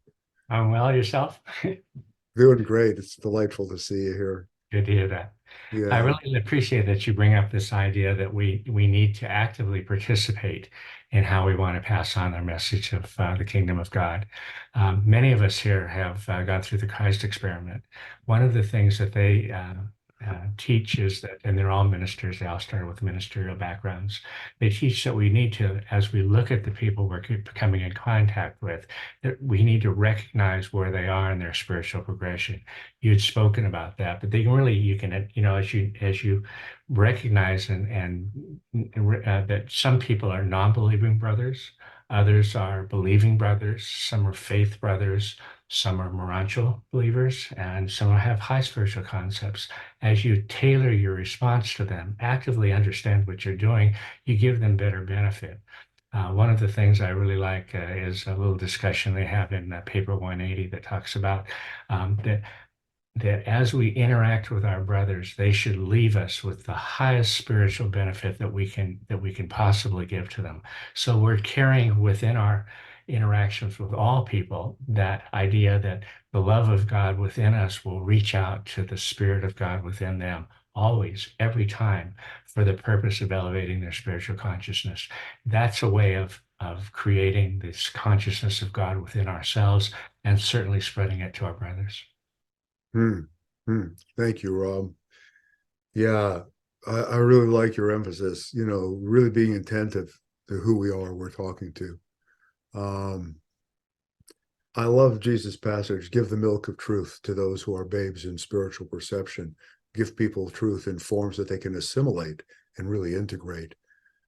Well, yourself?
Doing great. It's delightful to see you here.
Good to hear that.
Yeah.
I really appreciate that you bring up this idea that we need to actively participate in how we want to pass on our message of the kingdom of God. Many of us here have gone through the Christ experiment. One of the things that they teach is that, and they're all ministers, they all start with ministerial backgrounds. They teach that we need to, as we look at the people we're coming in contact with, that we need to recognize where they are in their spiritual progression. You had spoken about that, but you can, as you recognize that some people are non-believing brothers, others are believing brothers, some are faith brothers, some are morantial believers, and some have high spiritual concepts. As you tailor your response to them, actively understand what you're doing, you give them better benefit. One of the things I really like is a little discussion they have in paper 180 that talks about that as we interact with our brothers, they should leave us with the highest spiritual benefit that we can possibly give to them. So we're carrying within our interactions with all people that idea that the love of God within us will reach out to the Spirit of God within them always, every time, for the purpose of elevating their spiritual consciousness. That's a way of creating this consciousness of God within ourselves and certainly spreading it to our brothers.
Thank you, Rob. Yeah, I really like your emphasis, really being attentive to who we're talking to. I love Jesus' passage, give the milk of truth to those who are babes in spiritual perception. Give people truth in forms that they can assimilate and really integrate.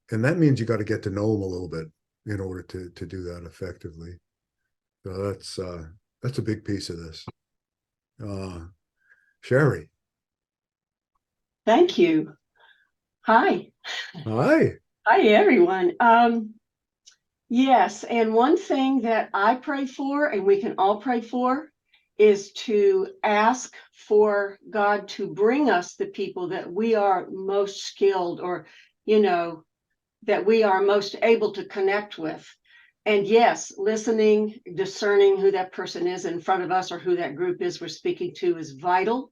And that means you got to get to know them a little bit in order to do that effectively. So that's a big piece of this. Sherry.
Thank you. Hi.
Hi.
Hi, everyone. Yes, and one thing that I pray for, and we can all pray for, is to ask for God to bring us the people that we are most skilled or, that we are most able to connect with. And yes, listening, discerning who that person is in front of us or who that group is we're speaking to is vital.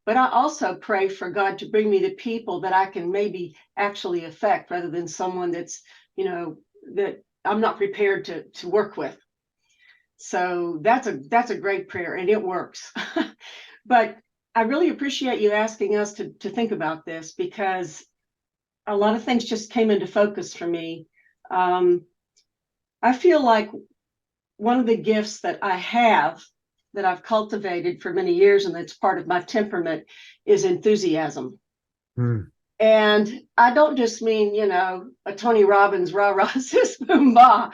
But I also pray for God to bring me the people that I can maybe actually affect rather than someone that's, that I'm not prepared to work with. So that's a great prayer and it works. But I really appreciate you asking us to think about this because a lot of things just came into focus for me. I feel like one of the gifts that I have that I've cultivated for many years, and that's part of my temperament, is enthusiasm. And I don't just mean, a Tony Robbins rah-rah sis boom bah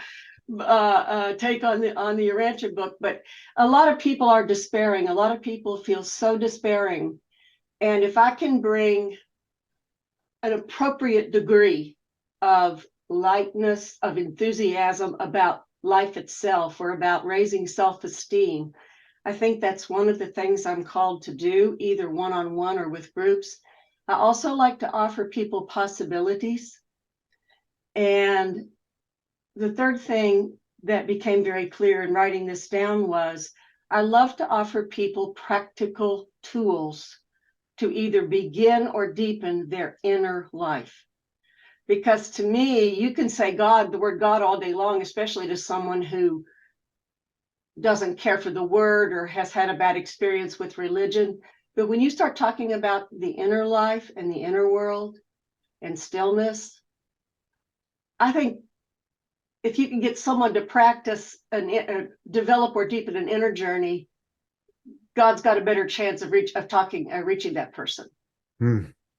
take on the Urantia book, but a lot of people are despairing. A lot of people feel so despairing. And if I can bring an appropriate degree of lightness, of enthusiasm about life itself or about raising self-esteem, I think that's one of the things I'm called to do, either one-on-one or with groups. I also like to offer people possibilities. And the third thing that became very clear in writing this down was I love to offer people practical tools to either begin or deepen their inner life. Because to me, you can say God, the word God all day long, especially to someone who doesn't care for the word or has had a bad experience with religion. But when you start talking about the inner life and the inner world and stillness, I think if you can get someone to practice and develop or deepen an inner journey, God's got a better chance of reaching that person.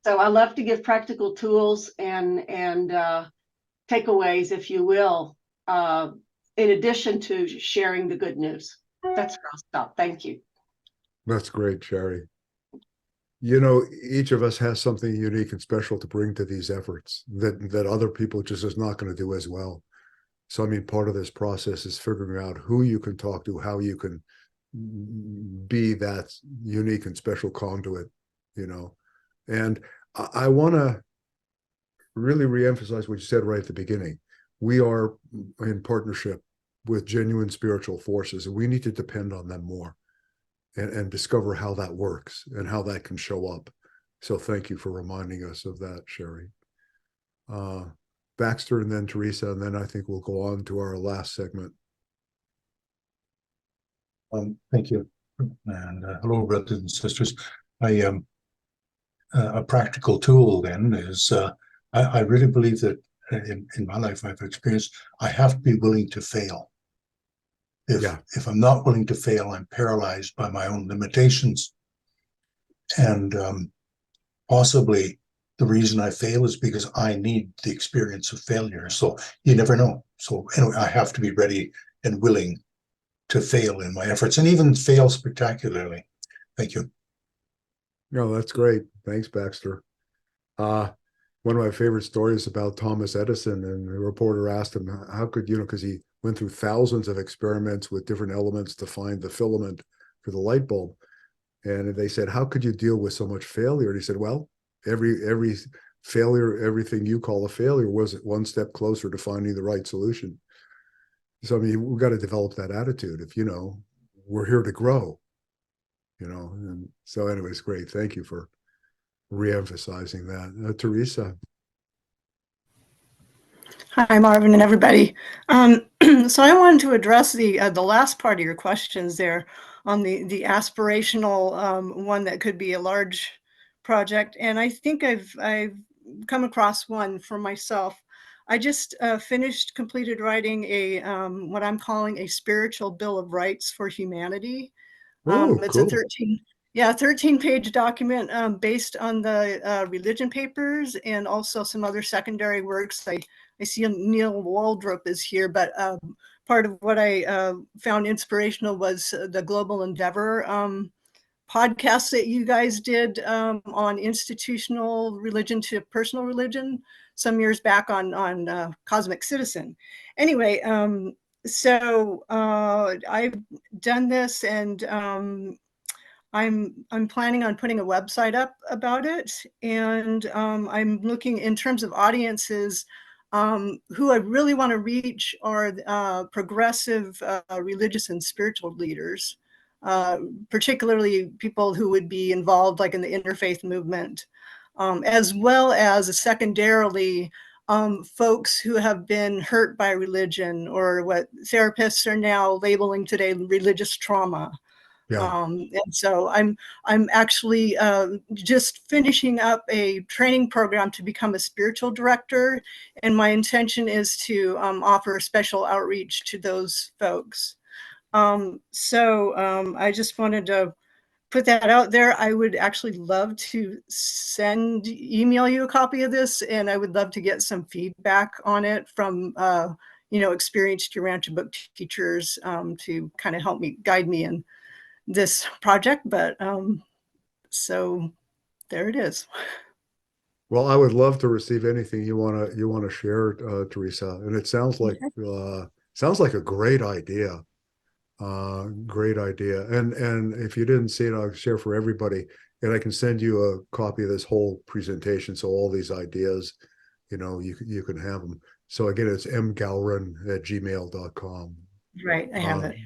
So I love to give practical tools and takeaways, if you will, in addition to sharing the good news. That's where I'll stop. Thank you.
That's great, Sherry. Each of us has something unique and special to bring to these efforts that other people just is not going to do as well. So, part of this process is figuring out who you can talk to, how you can be that unique and special conduit, And I want to really reemphasize what you said right at the beginning. We are in partnership with genuine spiritual forces, and we need to depend on them more and discover how that works and how that can show up. So thank you for reminding us of that, Sherry. Baxter and then Teresa, and then I think we'll go on to our last segment.
Thank you. And hello, brothers and sisters. A practical tool then is, I really believe that in my life I've experienced, I have to be willing to fail. If I'm not willing to fail, I'm paralyzed by my own limitations. And possibly the reason I fail is because I need the experience of failure. So you never know. So anyway, I have to be ready and willing to fail in my efforts, and even fail spectacularly. Thank you.
No, that's great. Thanks, Baxter. One of my favorite stories about Thomas Edison, and the reporter asked him, how could, because he went through thousands of experiments with different elements to find the filament for the light bulb. And they said, how could you deal with so much failure? And he said, well, every failure, everything you call a failure was one step closer to finding the right solution. So, I mean, we've got to develop that attitude if, we're here to grow, and so anyways, great. Thank you for re-emphasizing that. Teresa.
Hi, Marvin and everybody. So I wanted to address the last part of your questions there on the aspirational one that could be a large project. And I think I've come across one for myself. I just completed writing a what I'm calling a spiritual bill of rights for humanity. It's cool. A 13-page document based on the religion papers and also some other secondary works. I see Neil Waldrop is here, but part of what I found inspirational was the Global Endeavor podcast that you guys did on institutional religion to personal religion some years back on Cosmic Citizen. Anyway, so I've done this, and I'm planning on putting a website up about it, and I'm looking in terms of audiences. Who I really want to reach are progressive religious and spiritual leaders, particularly people who would be involved like in the interfaith movement, as well as secondarily folks who have been hurt by religion, or what therapists are now labeling today religious trauma.
Yeah.
And so I'm actually just finishing up a training program to become a spiritual director. And my intention is to offer special outreach to those folks. So I just wanted to put that out there. I would actually love to email you a copy of this, and I would love to get some feedback on it from experienced Urantia book teachers to kind of help me, guide me in this project. But so there it is.
Well, I would love to receive anything you want to share, Teresa. And it sounds like a great idea. Great idea. And if you didn't see it, I'll share for everybody. And I can send you a copy of this whole presentation. So all these ideas, you can have them. So again, it's mgawryn@gmail.com.
Right, I have it.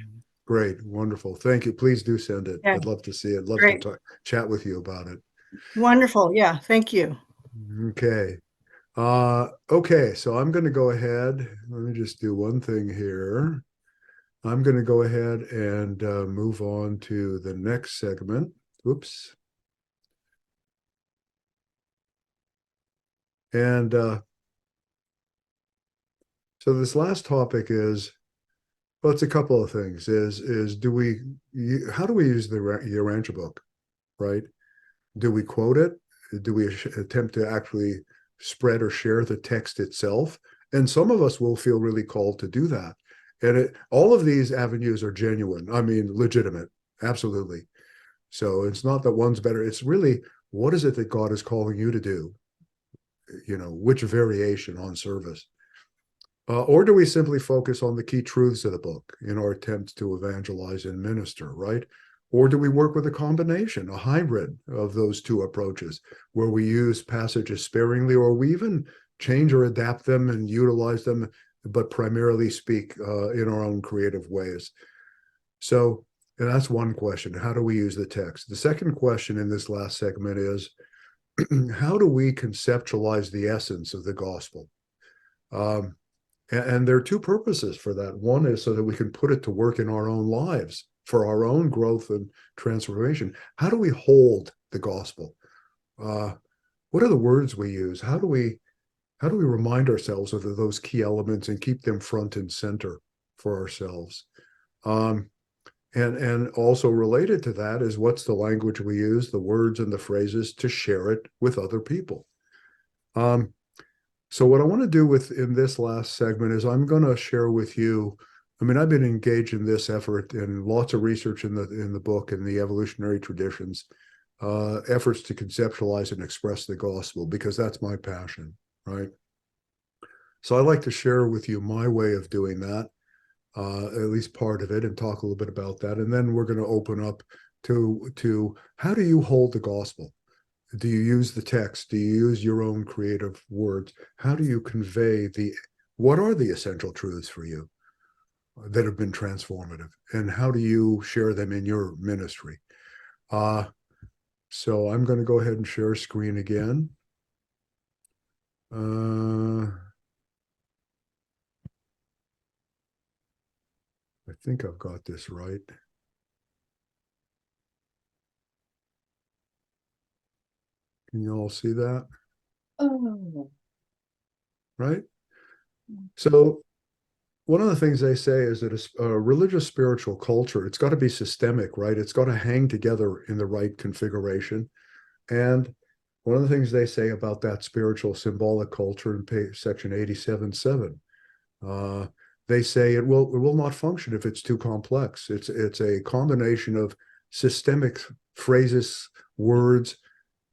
Great, wonderful. Thank you. Please do send it. Yeah. I'd love to see it. Love to chat with you about it.
Wonderful. Yeah, thank you.
Okay. Okay, so I'm going to go ahead. Let me just do one thing here. I'm going to go ahead and move on to the next segment. Oops. And so this last topic is, well, it's a couple of things. How do we use the Urantia book, right? Do we quote it? Do we attempt to actually spread or share the text itself? And some of us will feel really called to do that. And all of these avenues are genuine. I mean, legitimate, absolutely. So it's not that one's better. It's really, what is it that God is calling you to do? Which variation on service? Or do we simply focus on the key truths of the book in our attempts to evangelize and minister, right? Or do we work with a combination, a hybrid of those two approaches, where we use passages sparingly, or we even change or adapt them and utilize them, but primarily speak in our own creative ways? So, and that's one question. How do we use the text? The second question in this last segment is, how do we conceptualize the essence of the gospel? And there are two purposes for that. One is so that we can put it to work in our own lives for our own growth and transformation. How do we hold the gospel? What are the words we use? How do we remind ourselves of those key elements and keep them front and center for ourselves? And also related to that is, what's the language we use, the words and the phrases to share it with other people? So what I want to do in this last segment is I'm going to share with you, I mean, I've been engaged in this effort in lots of research in the book and the evolutionary traditions, efforts to conceptualize and express the gospel, because that's my passion, right? So I'd like to share with you my way of doing that, at least part of it, and talk a little bit about that. And then we're going to open up to how do you hold the gospel? Do you use the text? Do you use your own creative words? How do you convey what are the essential truths for you that have been transformative? And how do you share them in your ministry? So I'm going to go ahead and share screen again. I think I've got this right. Can you all see that?
Oh.
Right? So one of the things they say is that a religious spiritual culture, it's got to be systemic, right? It's got to hang together in the right configuration. And one of the things they say about that spiritual symbolic culture in section 87.7, they say it will not function if it's too complex. It's a combination of systemic phrases, words,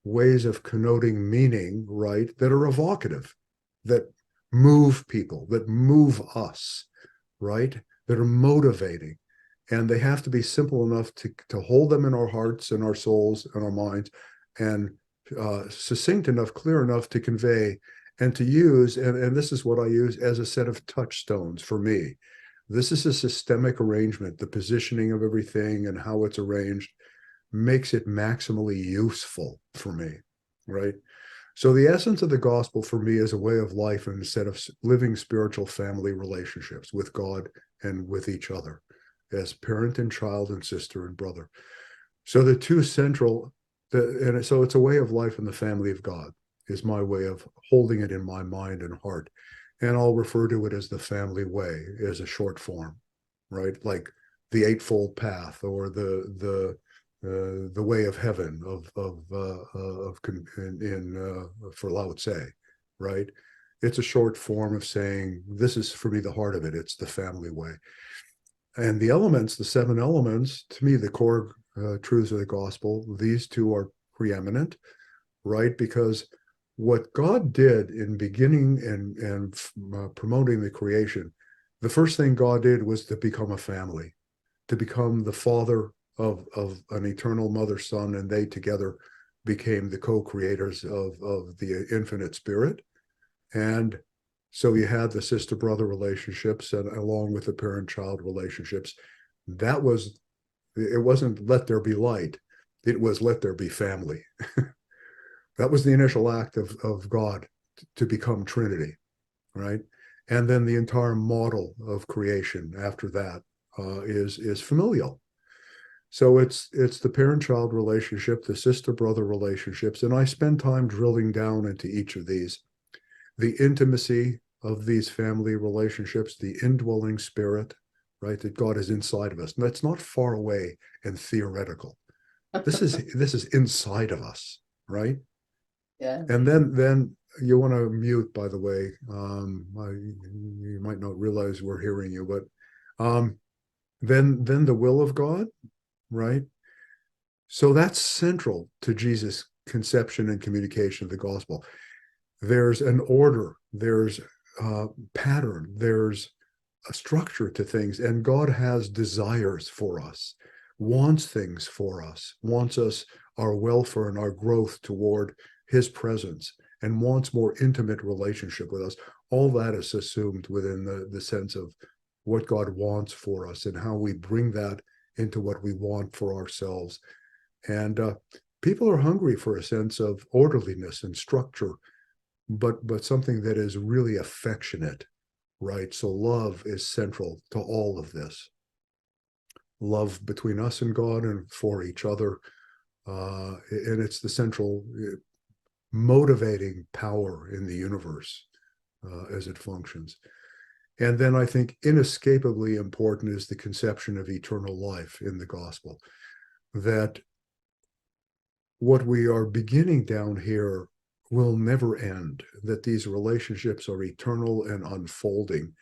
ways of connoting meaning, right, that are evocative, that move people, that move us, right, that are motivating. And they have to be simple enough to hold them in our hearts and our souls and our minds, and succinct enough, clear enough to convey and to use, and this is what I use as a set of touchstones for me. This is a systemic arrangement. The positioning of everything and how it's arranged makes it maximally useful for me, right? So the essence of the gospel for me is a way of life and a set of living spiritual family relationships with God and with each other as parent and child and sister and brother. So the two central, and so it's a way of life in the family of God is my way of holding it in my mind and heart. And I'll refer to it as the family way as a short form, right? Like the Eightfold Path or the way of heaven for Lao Tse, right? It's a short form of saying, this is for me the heart of it. It's the family way. And the elements, the 7 elements, to me, the core truths of the gospel, these two are preeminent, right? Because what God did in beginning and promoting the creation, the first thing God did was to become a family, to become the father of an eternal mother, son, and they together became the co-creators of the infinite spirit. And so you had the sister-brother relationships, and along with the parent-child relationships. It wasn't let there be light. It was let there be family. That was the initial act of God to become Trinity, right? And then the entire model of creation after that is familial. So it's the parent-child relationship, the sister-brother relationships, and I spend time drilling down into each of these. The intimacy of these family relationships, the indwelling spirit, right, that God is inside of us. And that's not far away and theoretical. This is inside of us, right?
Yeah.
And then you want to mute, by the way. You might not realize we're hearing you, but then the will of God, right? So that's central to Jesus' conception and communication of the gospel. There's an order, there's a pattern, there's a structure to things, and God has desires for us, wants things for us, wants us, our welfare and our growth toward his presence, and wants more intimate relationship with us. All that is assumed within the sense of what God wants for us and how we bring that into what we want for ourselves. And people are hungry for a sense of orderliness and structure, but something that is really affectionate, right? So love is central to all of this. Love between us and God and for each other. And it's the central motivating power in the universe as it functions. And then I think inescapably important is the conception of eternal life in the gospel, that what we are beginning down here will never end, that these relationships are eternal and unfolding.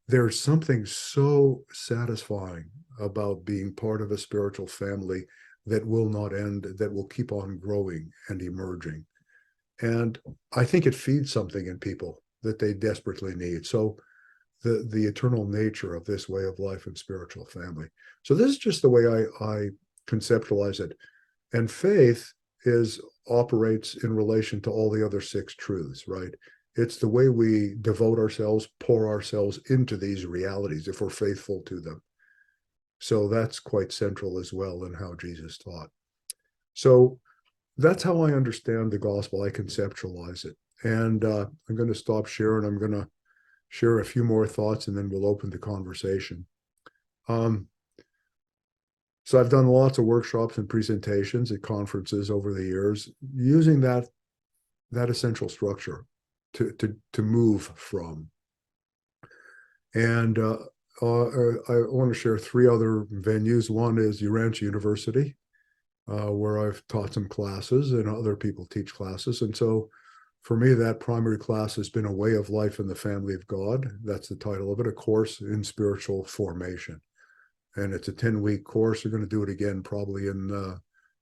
There's something so satisfying about being part of a spiritual family that will not end, that will keep on growing and emerging. And I think it feeds something in people that they desperately need. So the eternal nature of this way of life and spiritual family. So this is just the way I conceptualize it. And faith operates in relation to all the other 6 truths, right? It's the way we devote ourselves, pour ourselves into these realities if we're faithful to them. So that's quite central as well in how Jesus taught. So that's how I understand the gospel. I conceptualize it. And I'm going to stop sharing. I'm going to share a few more thoughts and then we'll open the conversation. So I've done lots of workshops and presentations at conferences over the years using that essential structure to move from. And I want to share 3 other venues. One is Urantia University, where I've taught some classes and other people teach classes. And so for me, that primary class has been a way of life in the family of God. That's the title of it, a course in spiritual formation. And it's a 10-week course. We're going to do it again probably in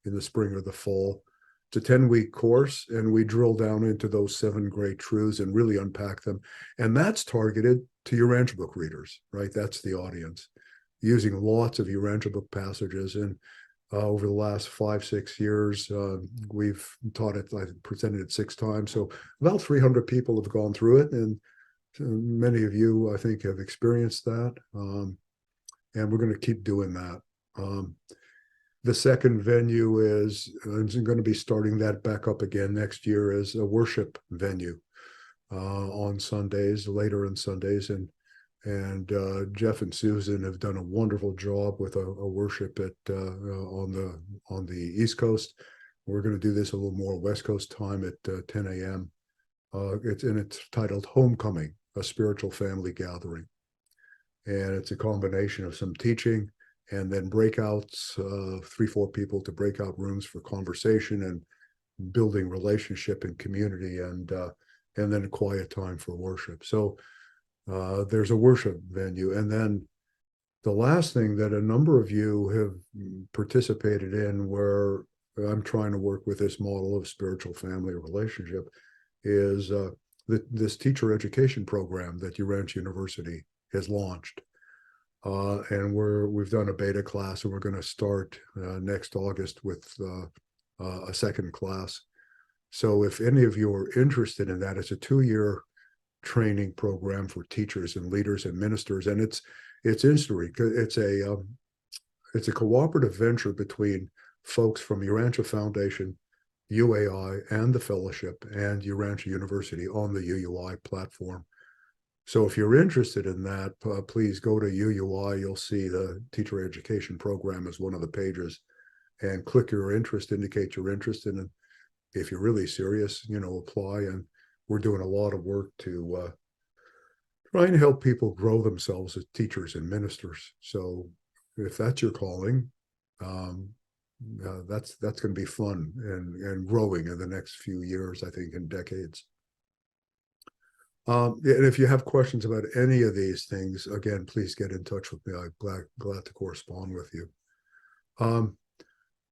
the spring or the fall. It's a 10-week course, and we drill down into those 7 great truths and really unpack them. And that's targeted to Urantia book readers, right? That's the audience, using lots of Urantia book passages. And over the last 5-6 years, we've taught it, I've presented it 6 times. So about 300 people have gone through it. And many of you, I think, have experienced that. And we're going to keep doing that. The second venue is, I'm going to be starting that back up again next year, as a worship venue on Sundays, later on Sundays. And Jeff and Susan have done a wonderful job with a worship on the East Coast. We're going to do this a little more West Coast time at 10 a.m. It's titled Homecoming, a Spiritual Family Gathering. And it's a combination of some teaching and then breakouts, 3-4 people to breakout rooms for conversation and building relationship and community, and then a quiet time for worship. So there's a worship venue. And then the last thing that a number of you have participated in, where I'm trying to work with this model of spiritual family relationship, is this teacher education program that Urantia University has launched. And we've done a beta class, and we're going to start next August with a second class. So if any of you are interested in that, it's a 2-year training program for teachers and leaders and ministers, and it's a cooperative venture between folks from Urantia Foundation, UAI, and the Fellowship, and Urantia University on the UUI platform. So if you're interested in that, please go to UUI. You'll see the teacher education program as one of the pages, and click your interest, indicate your interest in it. If you're really serious, apply. And we're doing a lot of work to try and help people grow themselves as teachers and ministers. So if that's your calling, that's going to be fun and growing in the next few years, I think, and decades. And if you have questions about any of these things, again, please get in touch with me. I'm glad to correspond with you.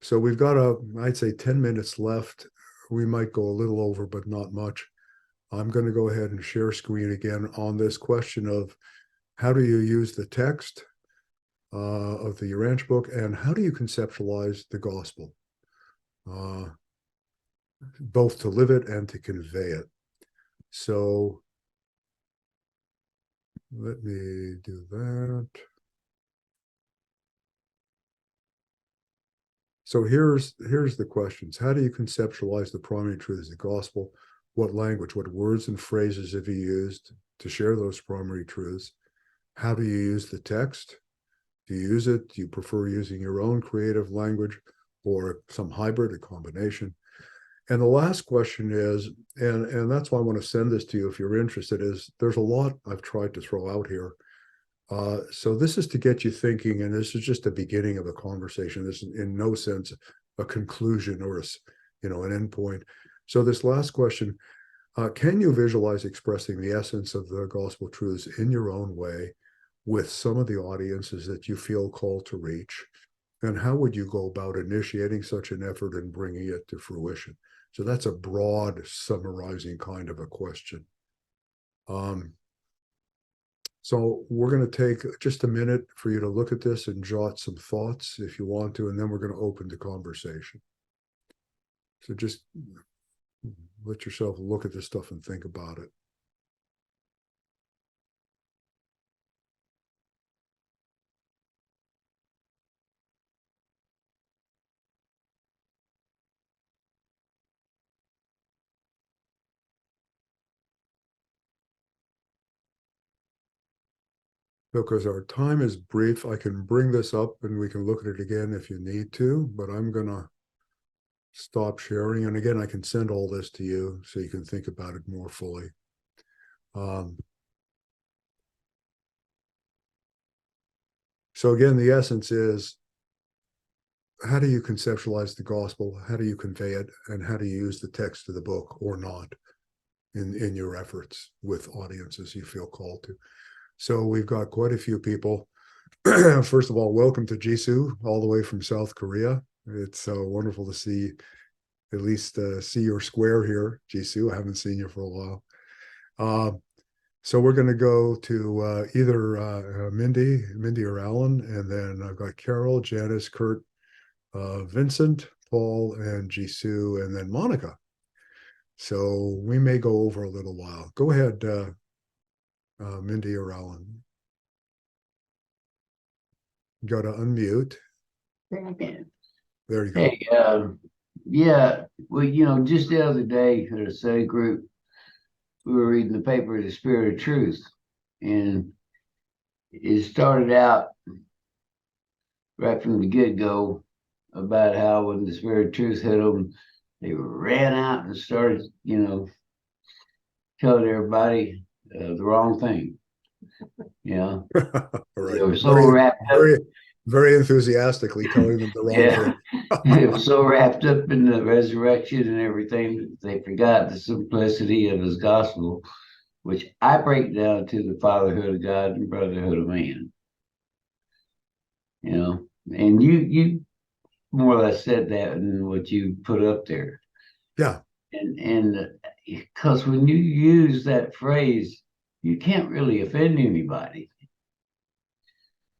So we've got I'd say 10 minutes left. We might go a little over, but not much. I'm going to go ahead and share screen again on this question of how do you use the text of the Urantia book, and how do you conceptualize the gospel, both to live it and to convey it. So let me do that. So here's the questions. How do you conceptualize the primary truths of the gospel? What language, what words and phrases have you used to share those primary truths? How do you use the text? Do you use it? Do you prefer using your own creative language or some hybrid, a combination? And the last question is, and that's why I want to send this to you if you're interested, is there's a lot I've tried to throw out here. So this is to get you thinking, and this is just the beginning of a conversation. This is in no sense a conclusion or an end point. So this last question, can you visualize expressing the essence of the gospel truths in your own way with some of the audiences that you feel called to reach? And how would you go about initiating such an effort and bringing it to fruition? So that's a broad, summarizing kind of a question. So we're going to take just a minute for you to look at this and jot some thoughts if you want to, and then we're going to open the conversation. So just let yourself look at this stuff and think about it. Because our time is brief, I can bring this up and we can look at it again if you need to, but I'm going to stop sharing. And again, I can send all this to you so you can think about it more fully. So again, the essence is, how do you conceptualize the gospel? How do you convey it? And how do you use the text of the book or not in your efforts with audiences you feel called to? So we've got quite a few people. First of all, welcome to Jisoo, all the way from South Korea. It's wonderful to see, at least see your square here, Jisoo. I haven't seen you for a while. So we're going to go to either Mindy or Alan, and then I've got Carol, Janice, Kurt, Vincent, Paul, and Jisoo, and then Monica. So we may go over a little while. Go ahead, Mindy or Alan. Got to unmute. There you go.
Hey, yeah, well, just the other day at a study group, we were reading the paper, The Spirit of Truth, and it started out right from the get-go about how when the Spirit of Truth hit them, they ran out and started, telling everybody the wrong thing.
Right.
They were so wrapped up.
Very enthusiastically telling them the wrong thing.
They were so wrapped up in the resurrection and everything that they forgot the simplicity of his gospel, which I break down to the fatherhood of God and brotherhood of man. And you more or less said that in what you put up there.
Yeah.
And because when you use that phrase, you can't really offend anybody.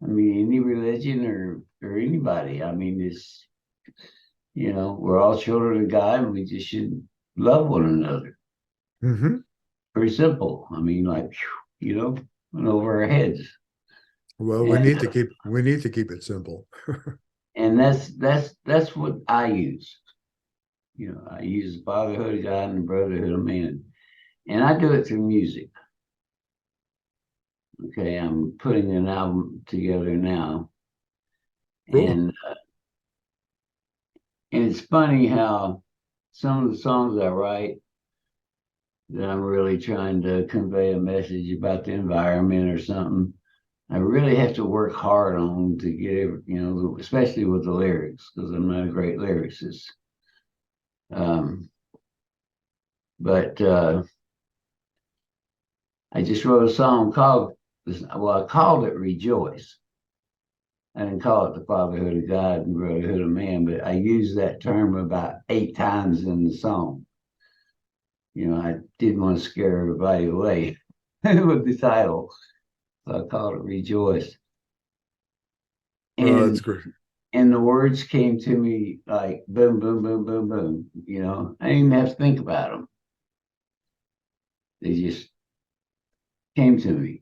I mean, any religion or anybody. I mean, it's, we're all children of God and we just should love one another.
Mm-hmm.
Very simple. I mean, like, went over our heads.
Well, we need to keep it simple.
And that's what I use. I use the fatherhood of God and the brotherhood of man. And I do it through music. Okay, I'm putting an album together now. Cool. And it's funny how some of the songs I write that I'm really trying to convey a message about the environment or something, I really have to work hard on to get it, especially with the lyrics, because I'm not a great lyricist. But I just wrote a song I called it Rejoice. I didn't call it the fatherhood of God and brotherhood of man, but I used that term about 8 times in the song. I didn't want to scare everybody away with the title, so I called it Rejoice.
And that's great.
And the words came to me like boom, boom, boom, boom, boom. I didn't even have to think about them. They just came to me.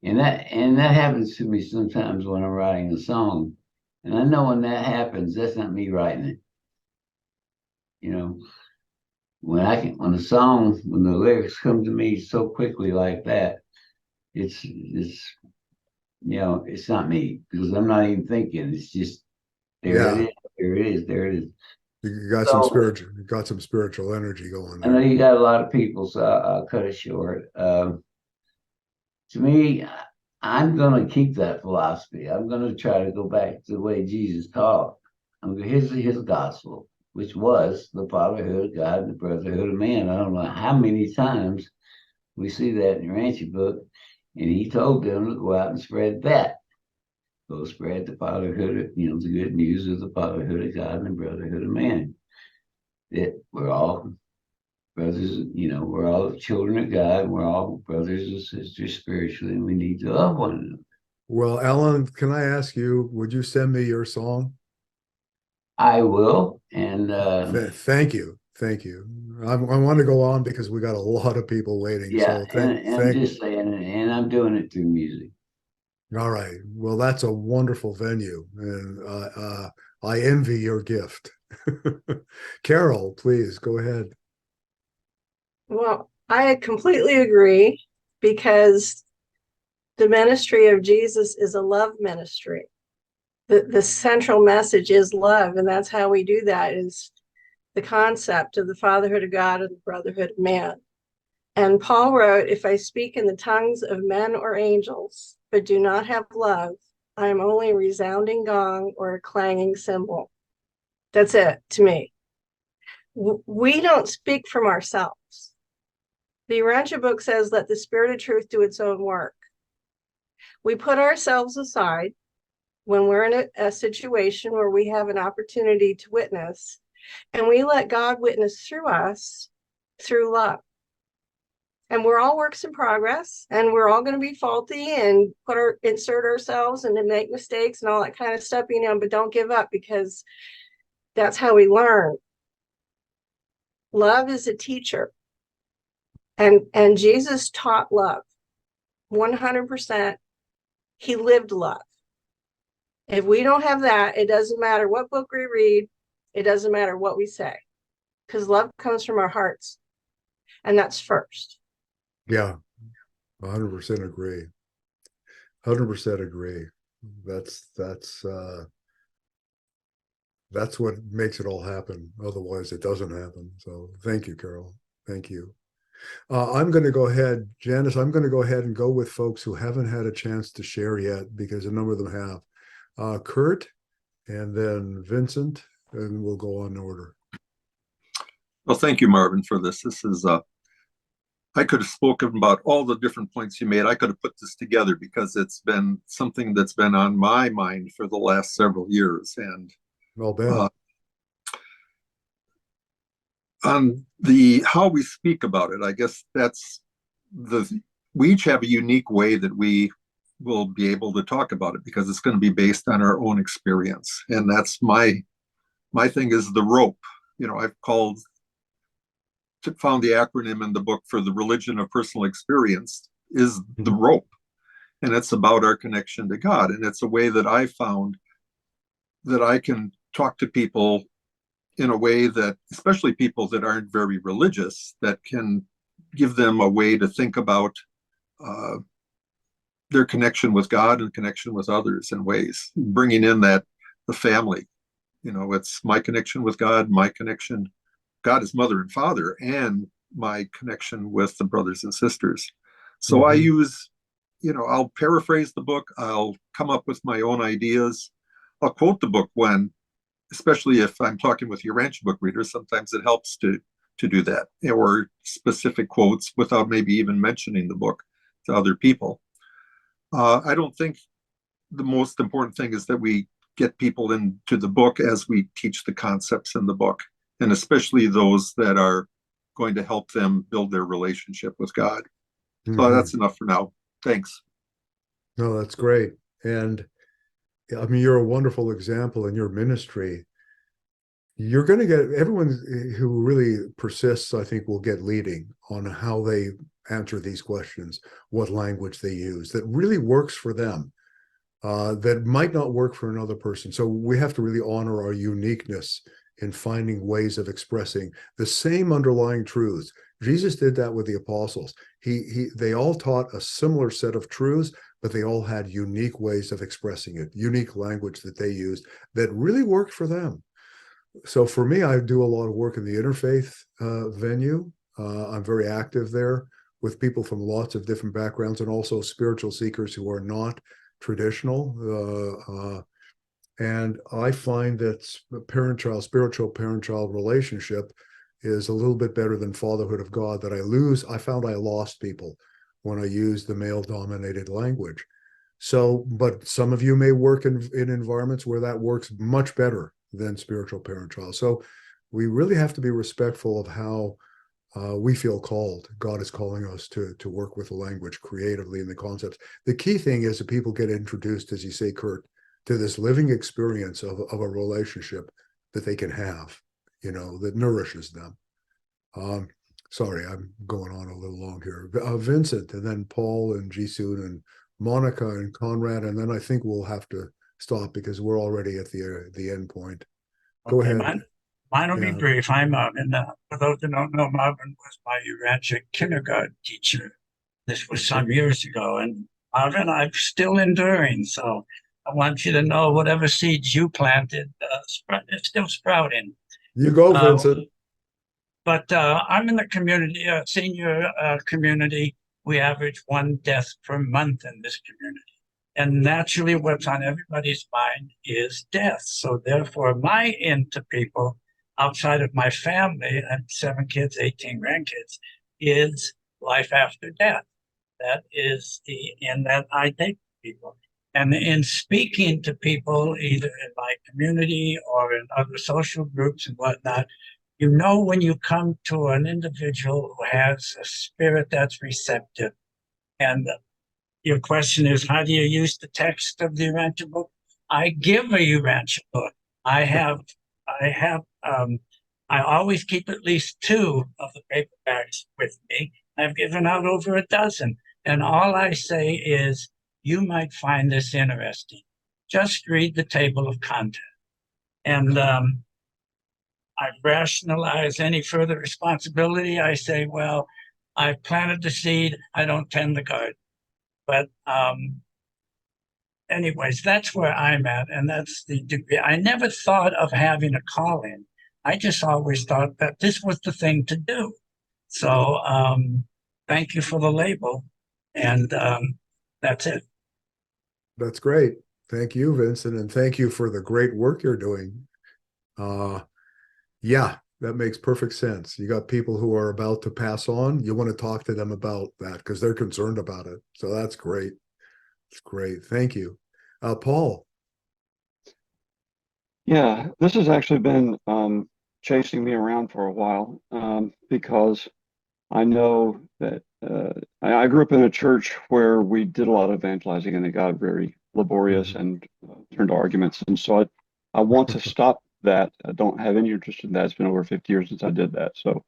And that happens to me sometimes when I'm writing a song And I know when that happens, that's not me writing it. You know, when the lyrics come to me so quickly like that, it's it's not me, because I'm not even thinking. It's just there it is. There it is.
You got some spiritual energy going
I know
there.
you got a lot of people, so I'll cut it short. To me, I'm going to keep that philosophy. I'm going to try to go back to the way Jesus taught. His gospel, which was the fatherhood of God and the brotherhood of man. I don't know how many times we see that in the Urantia book, and he told them to go out and spread that. Go spread the fatherhood, the good news of the fatherhood of God and the brotherhood of man. That we're all brothers, we're all children of God. We're all brothers and sisters spiritually, and we need to love one another.
Well, Alan, can I ask you, would you send me your song?
I will. And
thank you. Thank you. I want to go on because we got a lot of people waiting.
Yeah,
so
I'm just saying, and I'm doing it through music.
All right. Well, that's a wonderful venue, and I envy your gift. Carol, please go ahead.
Well, I completely agree, because the ministry of Jesus is a love ministry. The central message is love, and that's how we do that, is the concept of the fatherhood of God and the brotherhood of man. And Paul wrote, if I speak in the tongues of men or angels, but do not have love, I am only a resounding gong or a clanging cymbal. That's it to me. We don't speak from ourselves. The Urantia book says, let the spirit of truth do its own work. We put ourselves aside when we're in a situation where we have an opportunity to witness, and we let God witness through us through love. And we're all works in progress, and we're all going to be faulty and insert ourselves and then make mistakes and all that kind of stuff, but don't give up, because that's how we learn. Love is a teacher. And Jesus taught love 100%. He lived love. If we don't have that, it doesn't matter what book we read. It doesn't matter what we say, because love comes from our hearts. And that's first.
Yeah, 100% agree. 100% agree. That's what makes it all happen. Otherwise, it doesn't happen. So thank you, Carol. Thank you. I'm going to go ahead, Janice, I'm going to go ahead and go with folks who haven't had a chance to share yet, because a number of them have. Kurt, and then Vincent, and we'll go on in order.
Well, thank you, Marvin, for this. This is, I could have spoken about all the different points you made. I could have put this together, because it's been something that's been on my mind for the last several years. And on how we speak about it, I guess we each have a unique way that we will be able to talk about it, because it's going to be based on our own experience. And that's my thing is the rope. I've found the acronym in the book for the religion of personal experience is the rope. And it's about our connection to God. And it's a way that I found that I can talk to people in a way that, especially people that aren't very religious, that can give them a way to think about their connection with God and connection with others in ways, bringing in the family. It's my connection with God, my connection, God is mother and father, and my connection with the brothers and sisters. So I use, I'll paraphrase the book. I'll come up with my own ideas. I'll quote the book especially if I'm talking with Urantia book readers, sometimes it helps to do that, or specific quotes without maybe even mentioning the book to other people. I don't think the most important thing is that we get people into the book as we teach the concepts in the book, and especially those that are going to help them build their relationship with God. So that's enough for now. Thanks.
No, that's great. And I mean, you're a wonderful example in your ministry. You're going to get everyone who really persists, I think, will get leading on how they answer these questions, what language they use that really works for them. that might not work for another person. So we have to really honor our uniqueness in finding ways of expressing the same underlying truths. Jesus did that with the apostles. They all taught a similar set of truths, but they all had unique ways of expressing it, unique language that they used that really worked for them. So for me, I do a lot of work in the interfaith venue. I'm very active there with people from lots of different backgrounds and also spiritual seekers who are not traditional. And I find that parent-child, spiritual parent-child relationship is a little bit better than fatherhood of God. I found I lost people when I used the male-dominated language. So, but some of you may work in environments where that works much better than spiritual parent-child. So we really have to be respectful of how we feel called. God is calling us to work with the language creatively in the concepts. The key thing is that people get introduced, as you say, Kurt, to this living experience of a relationship that they can have, that nourishes them. Sorry, I'm going on a little long here. Vincent, and then Paul and Jisun and Monica and Conrad, and then I think we'll have to stop because we're already at the end point. Go ahead.
Mine will be brief. I'm Marvin. For those who don't know, Marvin was my Urantia kindergarten teacher. This was some years ago, and Marvin, I'm still enduring. So I want you to know whatever seeds you planted, it's still sprouting.
You go, Vincent.
But I'm in the community, senior community. We average 1 death per month in this community. And naturally, what's on everybody's mind is death. So therefore, my end to people outside of my family, I have 7 kids, 18 grandkids, is life after death. That is the end that I take people. And in speaking to people, either in my community or in other social groups and whatnot, when you come to an individual who has a spirit that's receptive. And your question is, how do you use the text of the Urantia book? I give a Urantia book. I always keep at least 2 of the paperbacks with me. I've given out over a dozen. And all I say is, you might find this interesting. Just read the table of content. And I rationalize any further responsibility. I say, well, I planted the seed. I don't tend the garden. But anyways, that's where I'm at. And that's the degree. I never thought of having a calling. I just always thought that this was the thing to do. So thank you for the label. And that's it.
That's great. Thank you, Vincent. And thank you for the great work you're doing. Yeah, that makes perfect sense. You got people who are about to pass on. You want to talk to them about that because they're concerned about it. So that's great. It's great. Thank you. Paul.
Yeah, this has actually been chasing me around for a while because I know that I grew up in a church where we did a lot of evangelizing and it got very laborious and turned to arguments. And so I want to stop that. I don't have any interest in that. It's been over 50 years since I did that. So,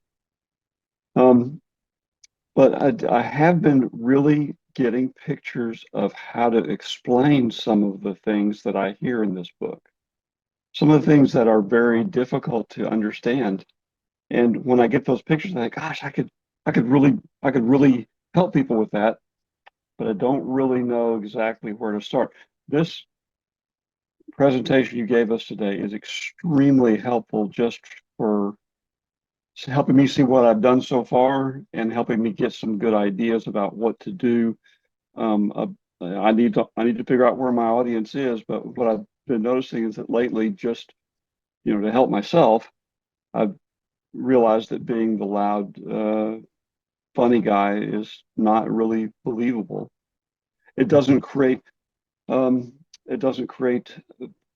but I have been really getting pictures of how to explain some of the things that I hear in this book. Some of the things that are very difficult to understand. And when I get those pictures, I think, gosh, I could really help people with that, but I don't really know exactly where to start. This presentation you gave us today is extremely helpful just for helping me see what I've done so far and helping me get some good ideas about what to do. I need to figure out where my audience is, but what I've been noticing is that lately, just to help myself, I've realized that being the loud, funny guy is not really believable. It doesn't create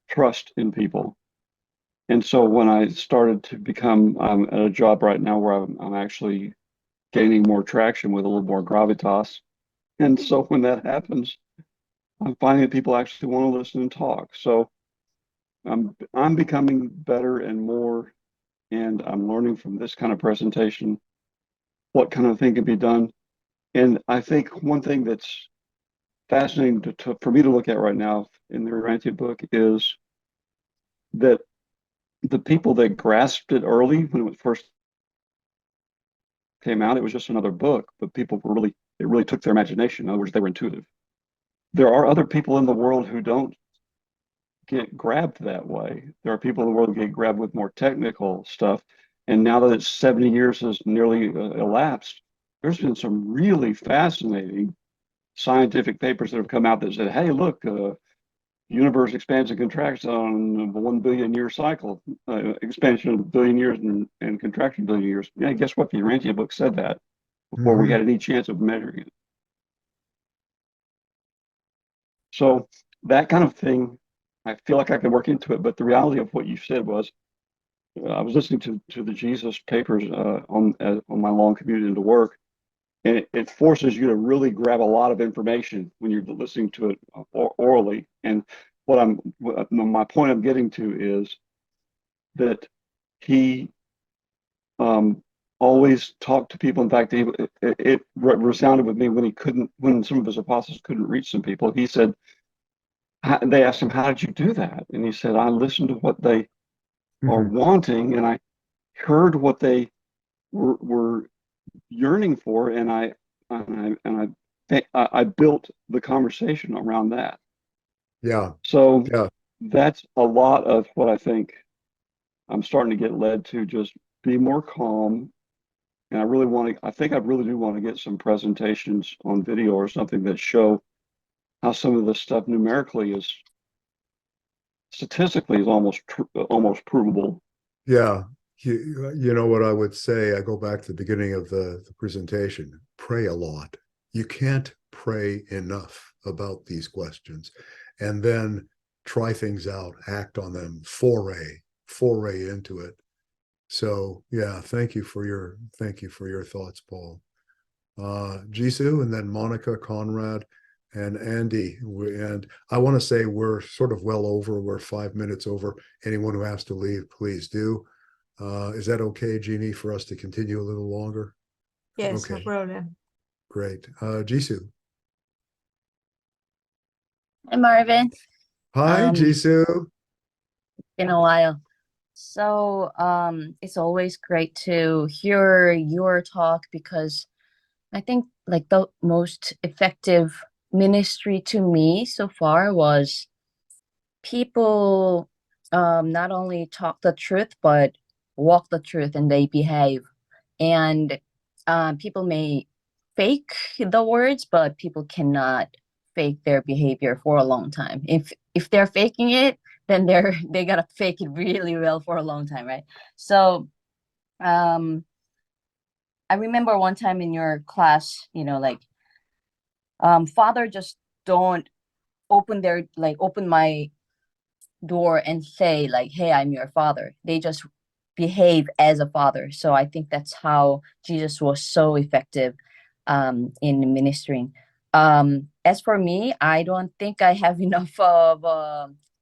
trust in people. And so when I started to become at a job right now where I'm actually gaining more traction with a little more gravitas. And so when that happens, I'm finding that people actually want to listen and talk. So I'm becoming better and more, and I'm learning from this kind of presentation what kind of thing can be done. And I think one thing that's fascinating for me to look at right now in the Urantia book is that the people that grasped it early when it first came out, it was just another book, but it really took their imagination. In other words, they were intuitive. There are other people in the world who don't get grabbed that way. There are people in the world who get grabbed with more technical stuff. And now that it's 70 years has nearly elapsed, there's been some really fascinating scientific papers that have come out that said, hey, look, universe expands and contracts on a 1 billion year cycle, expansion of a billion years and contraction of a billion years. Yeah, guess what? The Urantia book said that before we had any chance of measuring it. So that kind of thing, I feel like I can work into it. But the reality of what you said was, I was listening to the Jesus papers on my long commute into work, and it forces you to really grab a lot of information when you're listening to it orally. And my point I'm getting to is that he always talked to people. In fact, it resounded with me when some of his apostles couldn't reach some people. He said, they asked him, how did you do that? And he said, I listened to what they are wanting, and I heard what they were yearning for, and I built the conversation around that.
Yeah.
So that's a lot of what I think I'm starting to get led to, just be more calm. And I really do want to get some presentations on video or something that show how some of this stuff numerically statistically is almost provable.
Yeah. You know what I would say, I go back to the beginning of the presentation, pray a lot. You can't pray enough about these questions, and then try things out, act on them, foray into it. So yeah, thank you for your thoughts, Paul. Jisoo, and then Monica, Conrad, and Andy. And I want to say we're sort of we're 5 minutes over. Anyone who has to leave, please do. Is that okay, Jeannie, for us to continue a little longer?
Yes,
Okay.
no problem.
Great. Jisoo.
Hi, Marvin.
Hi, Jisoo.
Been a while. So it's always great to hear your talk, because I think like the most effective ministry to me so far was people not only talk the truth, but walk the truth, and they behave. And people may fake the words, but people cannot fake their behavior for a long time. If they're faking it, then they gotta fake it really well for a long time, right? So I remember one time in your class, father just don't open my door and say like, hey, I'm your father. They just behave as a father. So I think that's how Jesus was so effective in ministering. As for me, I don't think I have enough of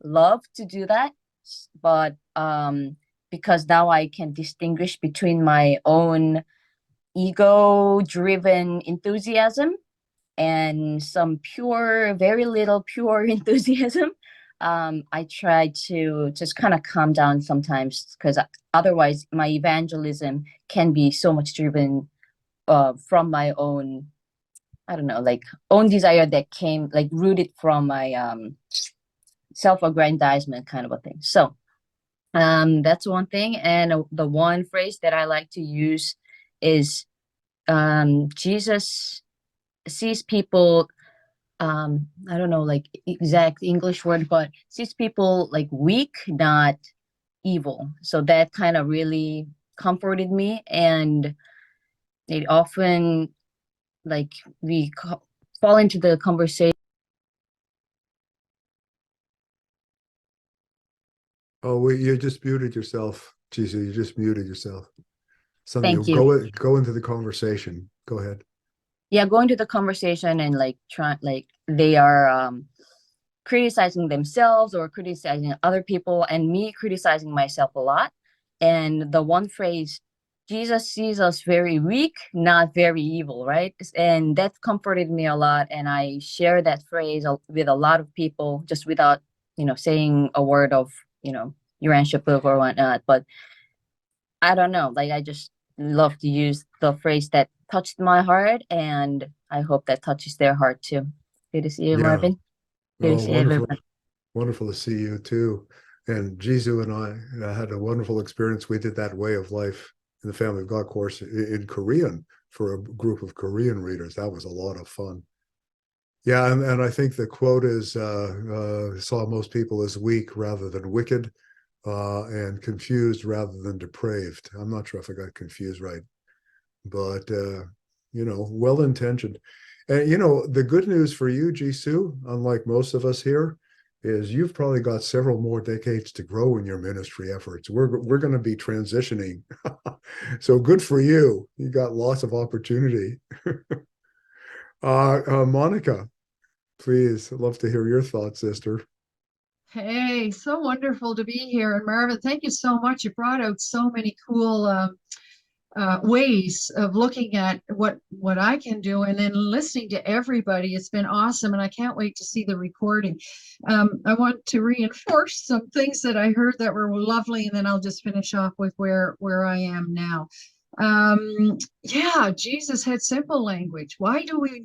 love to do that, but because now I can distinguish between my own ego-driven enthusiasm and some very little pure enthusiasm. I try to just kind of calm down sometimes, because otherwise my evangelism can be so much driven from my own, I don't know, like own desire that came like rooted from my self-aggrandizement kind of a thing. So that's one thing. And the one phrase that I like to use is Jesus sees people, I don't know like exact English word, but sees people like weak, not evil. So that kind of really comforted me. And it often like we fall into the conversation.
Oh, you just muted yourself, Jisoo. You just muted yourself.
Thank you.
Go into the conversation. Go ahead.
Yeah, going to the conversation and like they are criticizing themselves or criticizing other people, and me criticizing myself a lot. And the one phrase Jesus sees us very weak, not very evil, right? And that comforted me a lot. And I share that phrase with a lot of people just without, saying a word of, Urantia book or whatnot. But I don't know, like I just love to use the phrase that touched my heart, and I hope that touches their heart too. Good to see you,
Yeah.
Marvin. Good to
Oh,
see
wonderful.
everyone.
Wonderful to see you too. And Jisoo and I had a wonderful experience. We did that way of life in the Family of God course in Korean for a group of Korean readers. That was a lot of fun. Yeah, and I think the quote is saw most people as weak rather than wicked, and confused rather than depraved. I'm not sure if I got confused right, but well-intentioned. And the good news for you, Jisoo, unlike most of us here, is you've probably got several more decades to grow in your ministry efforts. We're going to be transitioning. So good for you. You got lots of opportunity. Monica, please, I'd love to hear your thoughts, sister.
Hey, so wonderful to be here. And Marvin, thank you so much. You brought out so many cool ways of looking at what I can do, and then listening to everybody. It's been awesome, and I can't wait to see the recording. I want to reinforce some things that I heard that were lovely, and then I'll just finish off with where I am now. Yeah, Jesus had simple language. Why do we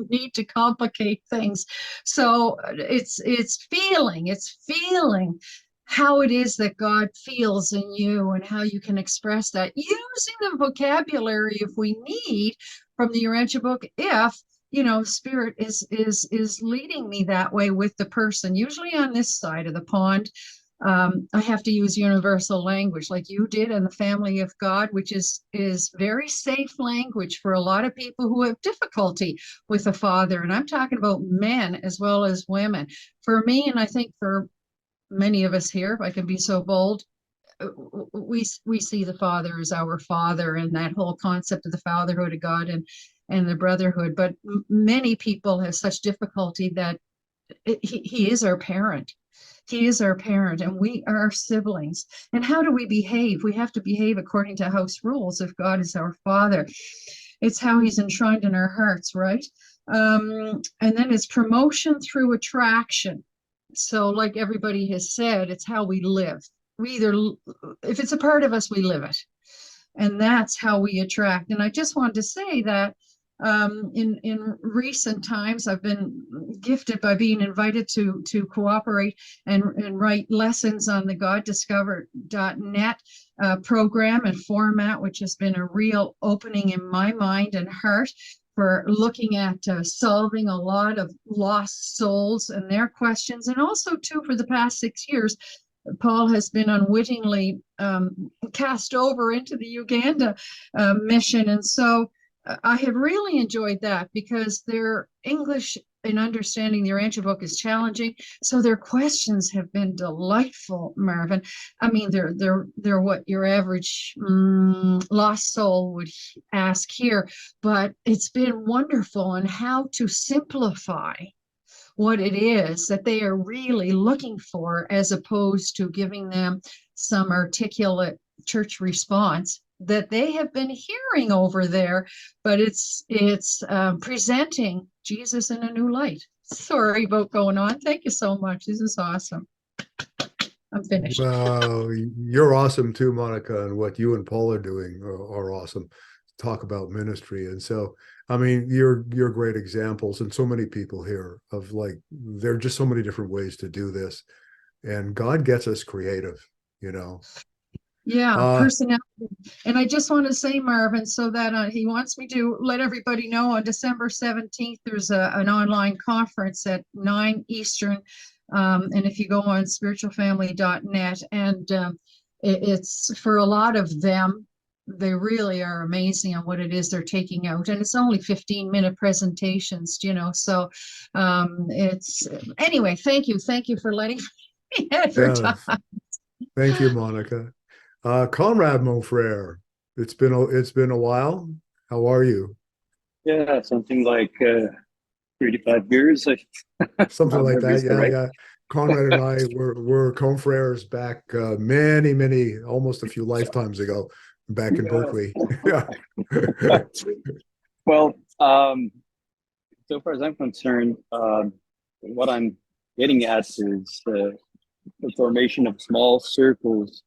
need to complicate things? So it's feeling how it is that God feels in you and how you can express that using the vocabulary if we need from the Urantia book, if Spirit is leading me that way with the person, usually on this side of the pond. I have to use universal language like you did in the Family of God, which is very safe language for a lot of people who have difficulty with a father. And I'm talking about men as well as women. For me, and I think for many of us here, if I can be so bold, we see the Father as our Father, and that whole concept of the fatherhood of God and the brotherhood. But many people have such difficulty that he is our parent. He is our parent, and we are siblings. And how do we behave? We have to behave according to house rules if God is our Father. It's how he's enshrined in our hearts, right? And then it's promotion through attraction. So like everybody has said, it's how we live. We either, if it's a part of us, we live it. And that's how we attract. And I just wanted to say that in recent times, I've been gifted by being invited to cooperate and write lessons on the GodDiscovered.net program and format, which has been a real opening in my mind and heart for looking at solving a lot of lost souls and their questions. And also, too, for the past 6 years, Paul has been unwittingly cast over into the Uganda mission. And so I have really enjoyed that because their English in understanding the Urantia book is challenging. So their questions have been delightful, Marvin. I mean, they're what your average lost soul would ask here, but it's been wonderful on how to simplify what it is that they are really looking for, as opposed to giving them some articulate church response that they have been hearing over there, but it's presenting Jesus in a new light. Sorry about going on. Thank you so much. This is awesome. I'm finished.
Well, you're awesome too, Monica, and what you and Paul are doing are awesome. Talk about ministry. And so, I mean, you're great examples, and so many people here of like, there are just so many different ways to do this. And God gets us creative,
Yeah, personality. And I just want to say, Marvin, so that he wants me to let everybody know on December 17th, there's an online conference at 9 Eastern. And if you go on spiritualfamily.net, and it's for a lot of them, they really are amazing on what it is they're taking out. And it's only 15-minute presentations, so it's, anyway, thank you for letting me advertise.
Yeah, thank you, Monica. Conrad, mon frere, it's been a while. How are you?
Yeah, something like 35 years.
Something like that. Yeah,
right.
yeah. Conrad and I were confreres back many, almost a few lifetimes ago. back in Berkeley. Yeah.
Well, so far as I'm concerned, what I'm getting at is the formation of small circles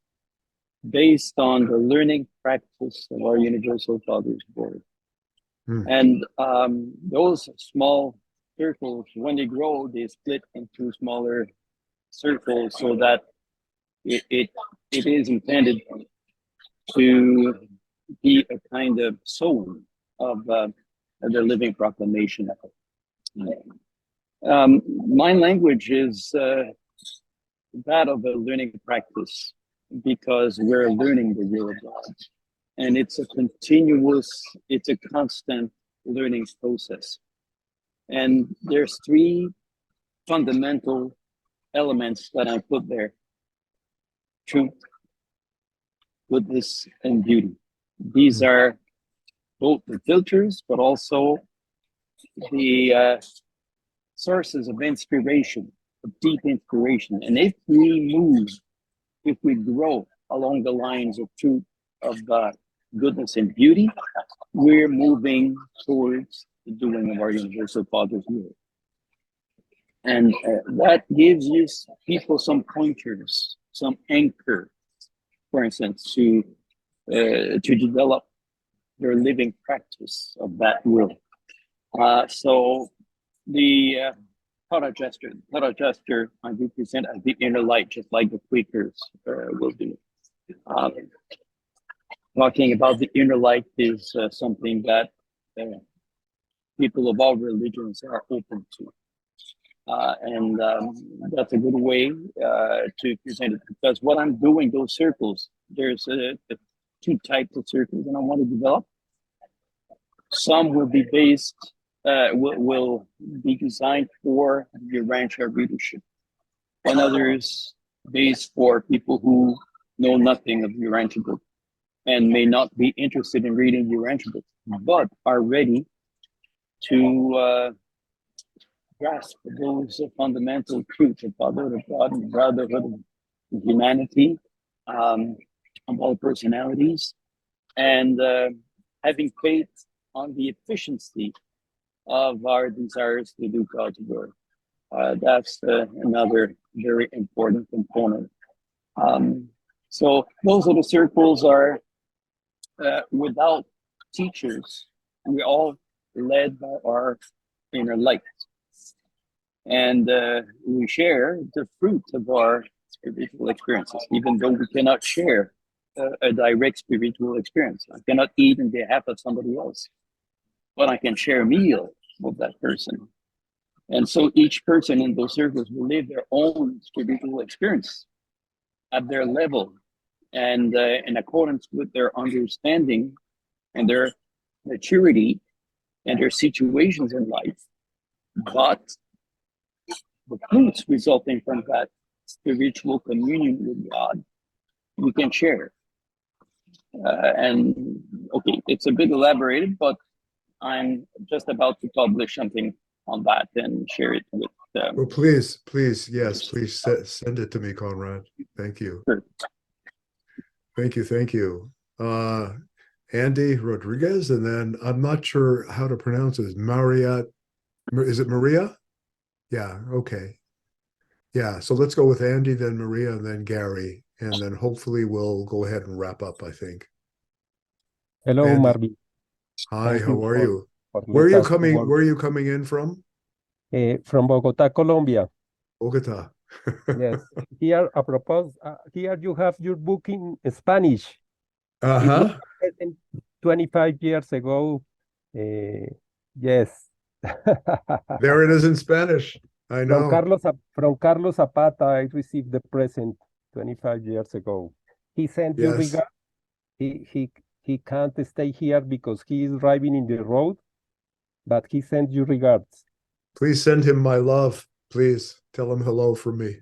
based on the learning practice of our Universal Father's Word. And those small circles, when they grow, they split into smaller circles so that it is intended to be a kind of soul of the living proclamation. My language is that of a learning practice because we're learning the will of God. And it's a constant learning process. And there's three fundamental elements that I put there: truth, goodness, and beauty. These are both the filters, but also the sources of inspiration, of deep inspiration. And if we grow along the lines of truth, of goodness and beauty, we're moving towards the doing of our Universal Father's will. And that gives you people some pointers, some anchor, for instance, to develop their living practice of that will. So the thought gesture, I represent as the inner light, just like the Quakers will do. Talking about the inner light is something that people of all religions are open to. And that's a good way to present it, because what I'm doing, those circles, there's two types of circles that I want to develop. Some will be based, will be designed for the Urantia readership, and others based for people who know nothing of the Urantia book and may not be interested in reading the Urantia book, but are ready to grasp those fundamental truths of fatherhood of God and brotherhood of humanity, of all personalities, and having faith on the efficiency of our desires to do God's work. That's another very important component. So those are the circles are without teachers. We're all led by our inner light. And we share the fruit of our spiritual experiences, even though we cannot share a direct spiritual experience. I cannot eat on behalf of somebody else, but I can share a meal with that person. And so each person in those circles will live their own spiritual experience at their level and in accordance with their understanding and their maturity and their situations in life. But the fruits resulting from that spiritual communion with God, we can share. And okay, it's a bit elaborated, but I'm just about to publish something on that and share it with
well, please, yes, please send it to me, Conrad. Thank you.
Sure.
Thank you. Andy Rodriguez, and then I'm not sure how to pronounce it. Maria, is it Maria? Yeah, okay. Yeah, so let's go with Andy, then Maria, and then Gary, and then hopefully we'll go ahead and wrap up, I think.
Hello,
Andy.
Marvin.
Hi, how are you?
For
Where are you
us to
coming?
work.
Where are you coming in from?
From Bogota, Colombia.
Bogota.
Yes. Here, a propos, here you have your book in Spanish. It was written 25 years ago. Yes.
There it is in Spanish. I know.
From Carlos Zapata, I received the present 25 years ago. He sent you regards. He can't stay here because he is driving in the road, but he sent you regards.
Please send him my love. Please tell him hello from me.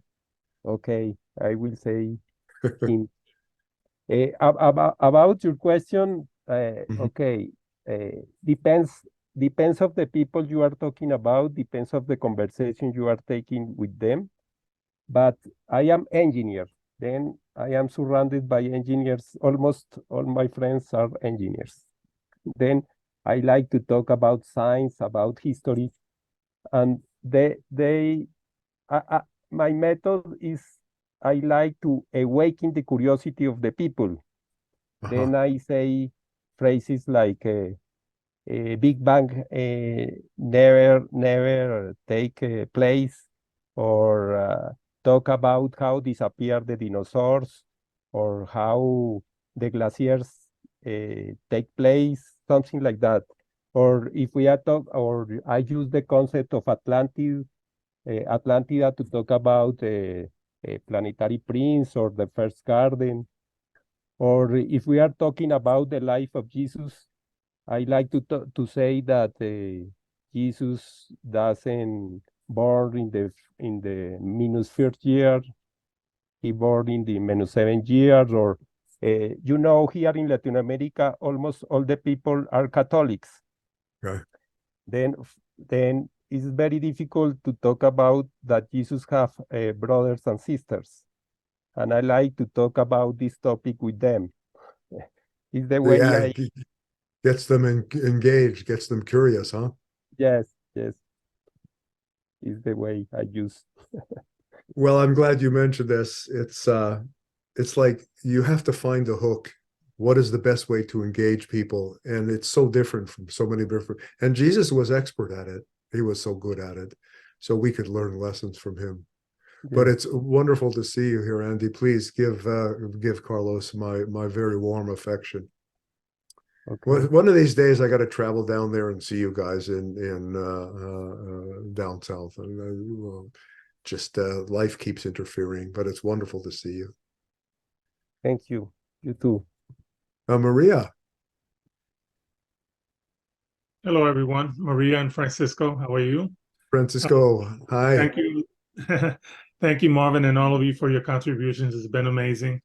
Okay, I will say him. About your question, okay, depends of the people you are talking about, depends of the conversation you are taking with them. But I am engineer. Then I am surrounded by engineers. Almost all my friends are engineers. Then I like to talk about science, about history, and my method is I like to awaken the curiosity of the people. Then I say phrases like Big Bang never take place, or talk about how disappeared the dinosaurs, or how the glaciers take place, something like that. Or if we are or I use the concept of Atlantida to talk about a planetary prince or the first garden. Or if we are talking about the life of Jesus, I like to say that Jesus doesn't born in the minus first year. He born in the minus 7 years. Or here in Latin America, almost all the people are Catholics.
Right.
Then it's very difficult to talk about that Jesus have brothers and sisters, and I like to talk about this topic with them. It's the way
Yeah, gets them engaged, gets them curious, huh?
Yes. Is the way I use.
Well, I'm glad you mentioned this. It's like you have to find the hook. What is the best way to engage people? And it's so different from so many different. And Jesus was expert at it. He was so good at it. So we could learn lessons from him. Yeah. But it's wonderful to see you here, Andy. Please give Carlos my very warm affection. Okay. One of these days, I got to travel down there and see you guys in down south. And just life keeps interfering, but it's wonderful to see you.
Thank you. You too.
Maria.
Hello, everyone. Maria and Francisco, how are you?
Francisco, hi.
Thank you. Thank you, Marvin, and all of you for your contributions. It's been amazing.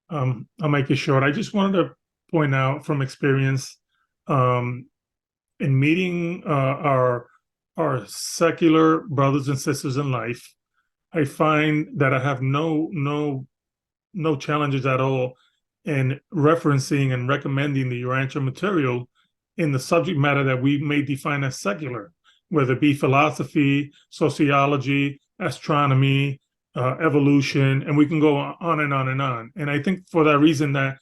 I'll make it short. I just wanted to point out from experience in meeting our secular brothers and sisters in life, I find that I have no challenges at all in referencing and recommending the Urantia material in the subject matter that we may define as secular, whether it be philosophy, sociology, astronomy, evolution, and we can go on and on and on. And I think for that reason that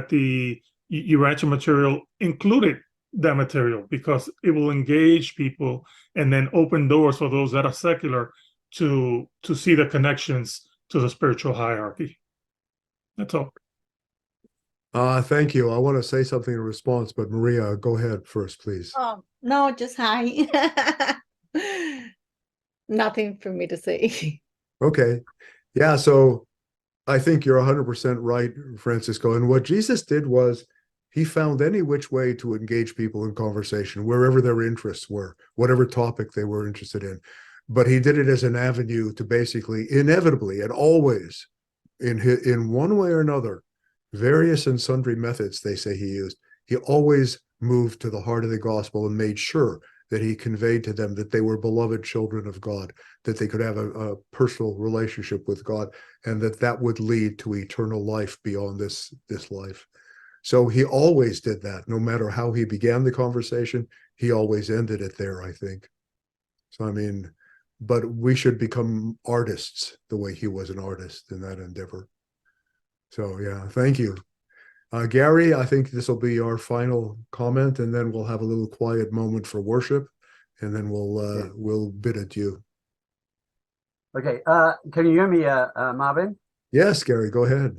the Urantia material included that material, because it will engage people and then open doors for those that are secular to see the connections to the spiritual hierarchy. That's all.
Thank you. I want to say something in response, but Maria, go ahead first, please.
Oh, no, just hi. Nothing for me to say.
Okay. Yeah, so I think you're 100% right, Francisco. And what Jesus did was he found any which way to engage people in conversation, wherever their interests were, whatever topic they were interested in. But he did it as an avenue to basically, inevitably and always, in one way or another, various and sundry methods they say he used, he always moved to the heart of the gospel and made sure that he conveyed to them that they were beloved children of God, that they could have a personal relationship with God, and that would lead to eternal life beyond this life. So he always did that. No matter how he began the conversation, he always ended it there, I think. So, I mean, but we should become artists the way he was an artist in that endeavor. So, yeah, thank you. Gary, I think this will be our final comment, and then we'll have a little quiet moment for worship, and then we'll bid adieu.
Okay, can you hear me, Marvin?
Yes, Gary, go ahead.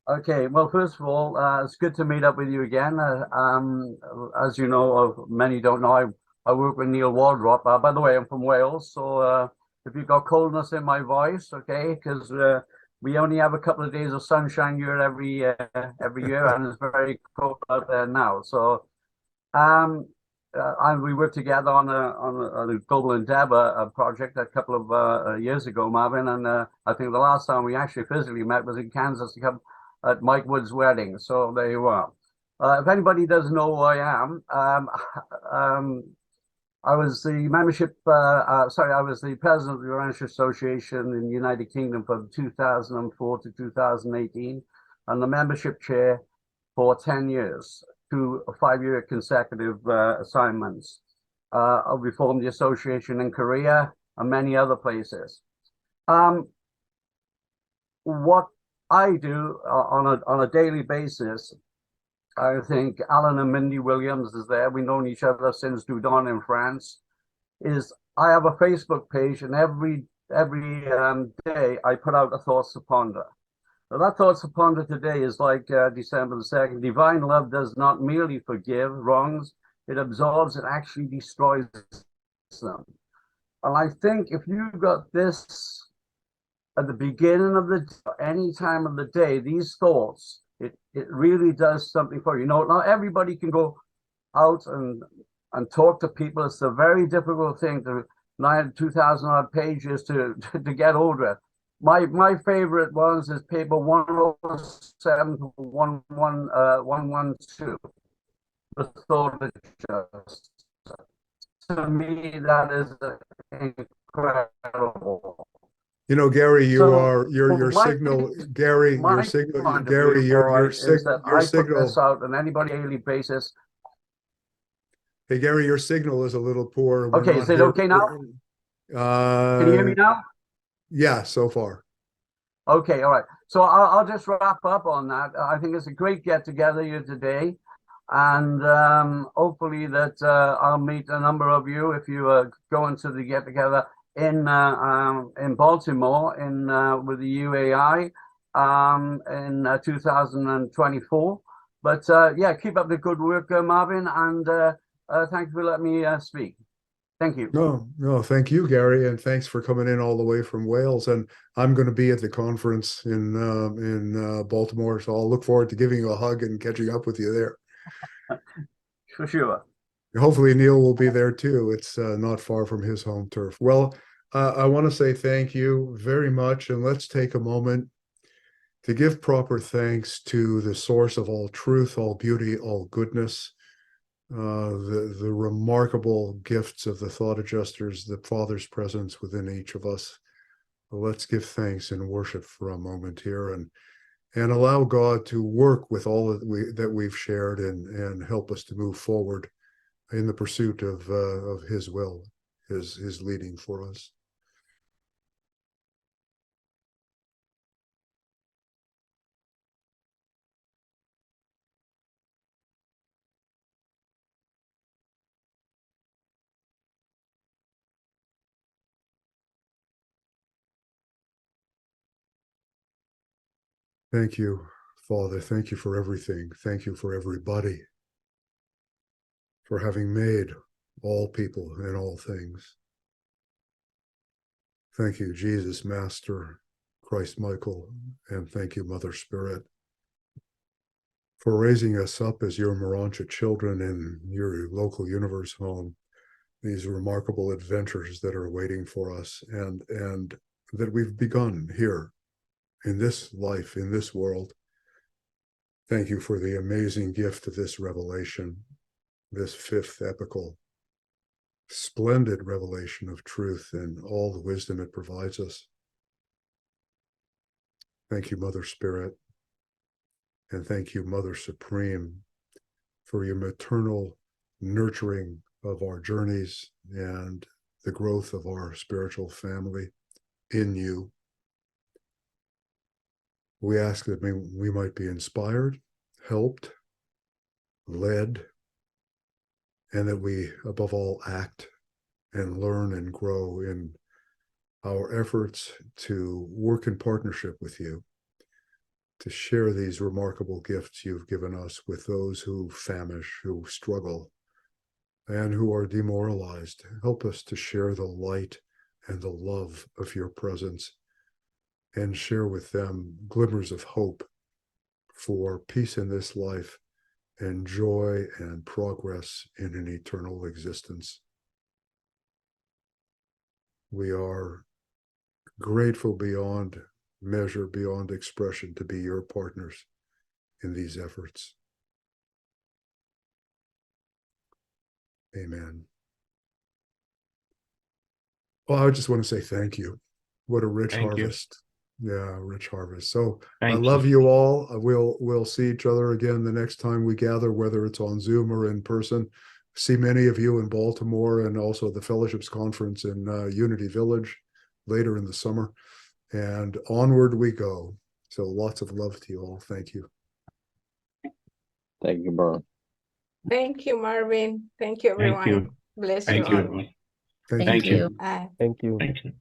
Okay, well, first of all, it's good to meet up with you again. As you know, or many don't know, I work with Neil Waldrop. By the way, I'm from Wales, so if you've got coldness in my voice, okay, because we only have a couple of days of sunshine here every year, and it's very cold out there now. So, and we worked together on a global endeavor project a couple of years ago, Marvin. And I think the last time we actually physically met was in Kansas to come at Mike Wood's wedding. So there you are. If anybody doesn't know who I am, I was the membership, I was the president of the Urantia Association in the United Kingdom from 2004 to 2018, and the membership chair for 10 years, 2 5-year consecutive assignments. We formed the association in Korea and many other places. What I do on a daily basis, I think Alan and Mindy Williams is there. We've known each other since Dudon in France. Is I have a Facebook page, and every day I put out a thoughts to ponder. So that thoughts to ponder today is like December the 2nd. Divine love does not merely forgive wrongs; it absorbs and actually destroys them. And I think if you got this at the beginning of any time of the day, these thoughts, it really does something for you. Not everybody can go out and talk to people. It's a very difficult thing to 2,000 odd pages to get over. My favorite ones is paper 107 to 112. The thought adjust. To me, that is incredible.
You know, Gary, your signal, Gary,
I
your signal,
put this out on anybody daily basis.
Hey, Gary, your signal is a little poor.
Okay, is it okay now? Can you hear me now?
Yeah, so far.
Okay, all right. So I'll just wrap up on that. I think it's a great get together here today, and hopefully that I'll meet a number of you if you go into the get together in Baltimore with the UAI in 2024. But yeah, keep up the good work, Marvin, and thank you for letting me speak. Thank you.
No, thank you, Gary, and thanks for coming in all the way from Wales. And I'm going to be at the conference in Baltimore, so I'll look forward to giving you a hug and catching up with you there.
For sure.
Hopefully Neil will be there too. It's not far from his home turf. Well, I want to say thank you very much, and let's take a moment to give proper thanks to the source of all truth, all beauty, all goodness, the remarkable gifts of the thought adjusters, the Father's presence within each of us. Let's give thanks and worship for a moment here, and allow God to work with all that we've shared and help us to move forward in the pursuit of His will, His leading for us. Thank you, Father. Thank you for everything. Thank you for everybody, for having made all people and all things. Thank you, Jesus, Master, Christ Michael, and thank you, Mother Spirit, for raising us up as your Urantia children in your local universe home, these remarkable adventures that are waiting for us and that we've begun here in this life, in this world. Thank you for the amazing gift of this revelation, this fifth epical, splendid revelation of truth and all the wisdom it provides us. Thank you, Mother Spirit, and thank you, Mother Supreme, for your maternal nurturing of our journeys and the growth of our spiritual family in you. We ask that we might be inspired, helped, led, and that we, above all, act and learn and grow in our efforts to work in partnership with you, to share these remarkable gifts you've given us with those who famish, who struggle, and who are demoralized. Help us to share the light and the love of your presence and share with them glimmers of hope for peace in this life and joy and progress in an eternal existence. We are grateful beyond measure, beyond expression, to be your partners in these efforts. Amen. Well, I just want to say thank you. What a rich
Thank you.
harvest. Yeah, rich harvest. So I
Thank
love you all. We'll see each other again the next time we gather, whether it's on Zoom or in person. See many of you in Baltimore and also the Fellowships Conference in Unity Village later in the summer. And onward we go. So lots of love to you all. Thank you.
Thank you, Marvin.
Thank you, Marvin. Thank you, everyone.
Thank you.
Bless
Thank
you
you,
all.
everyone.
Thank you.
Thank you.
Thank you.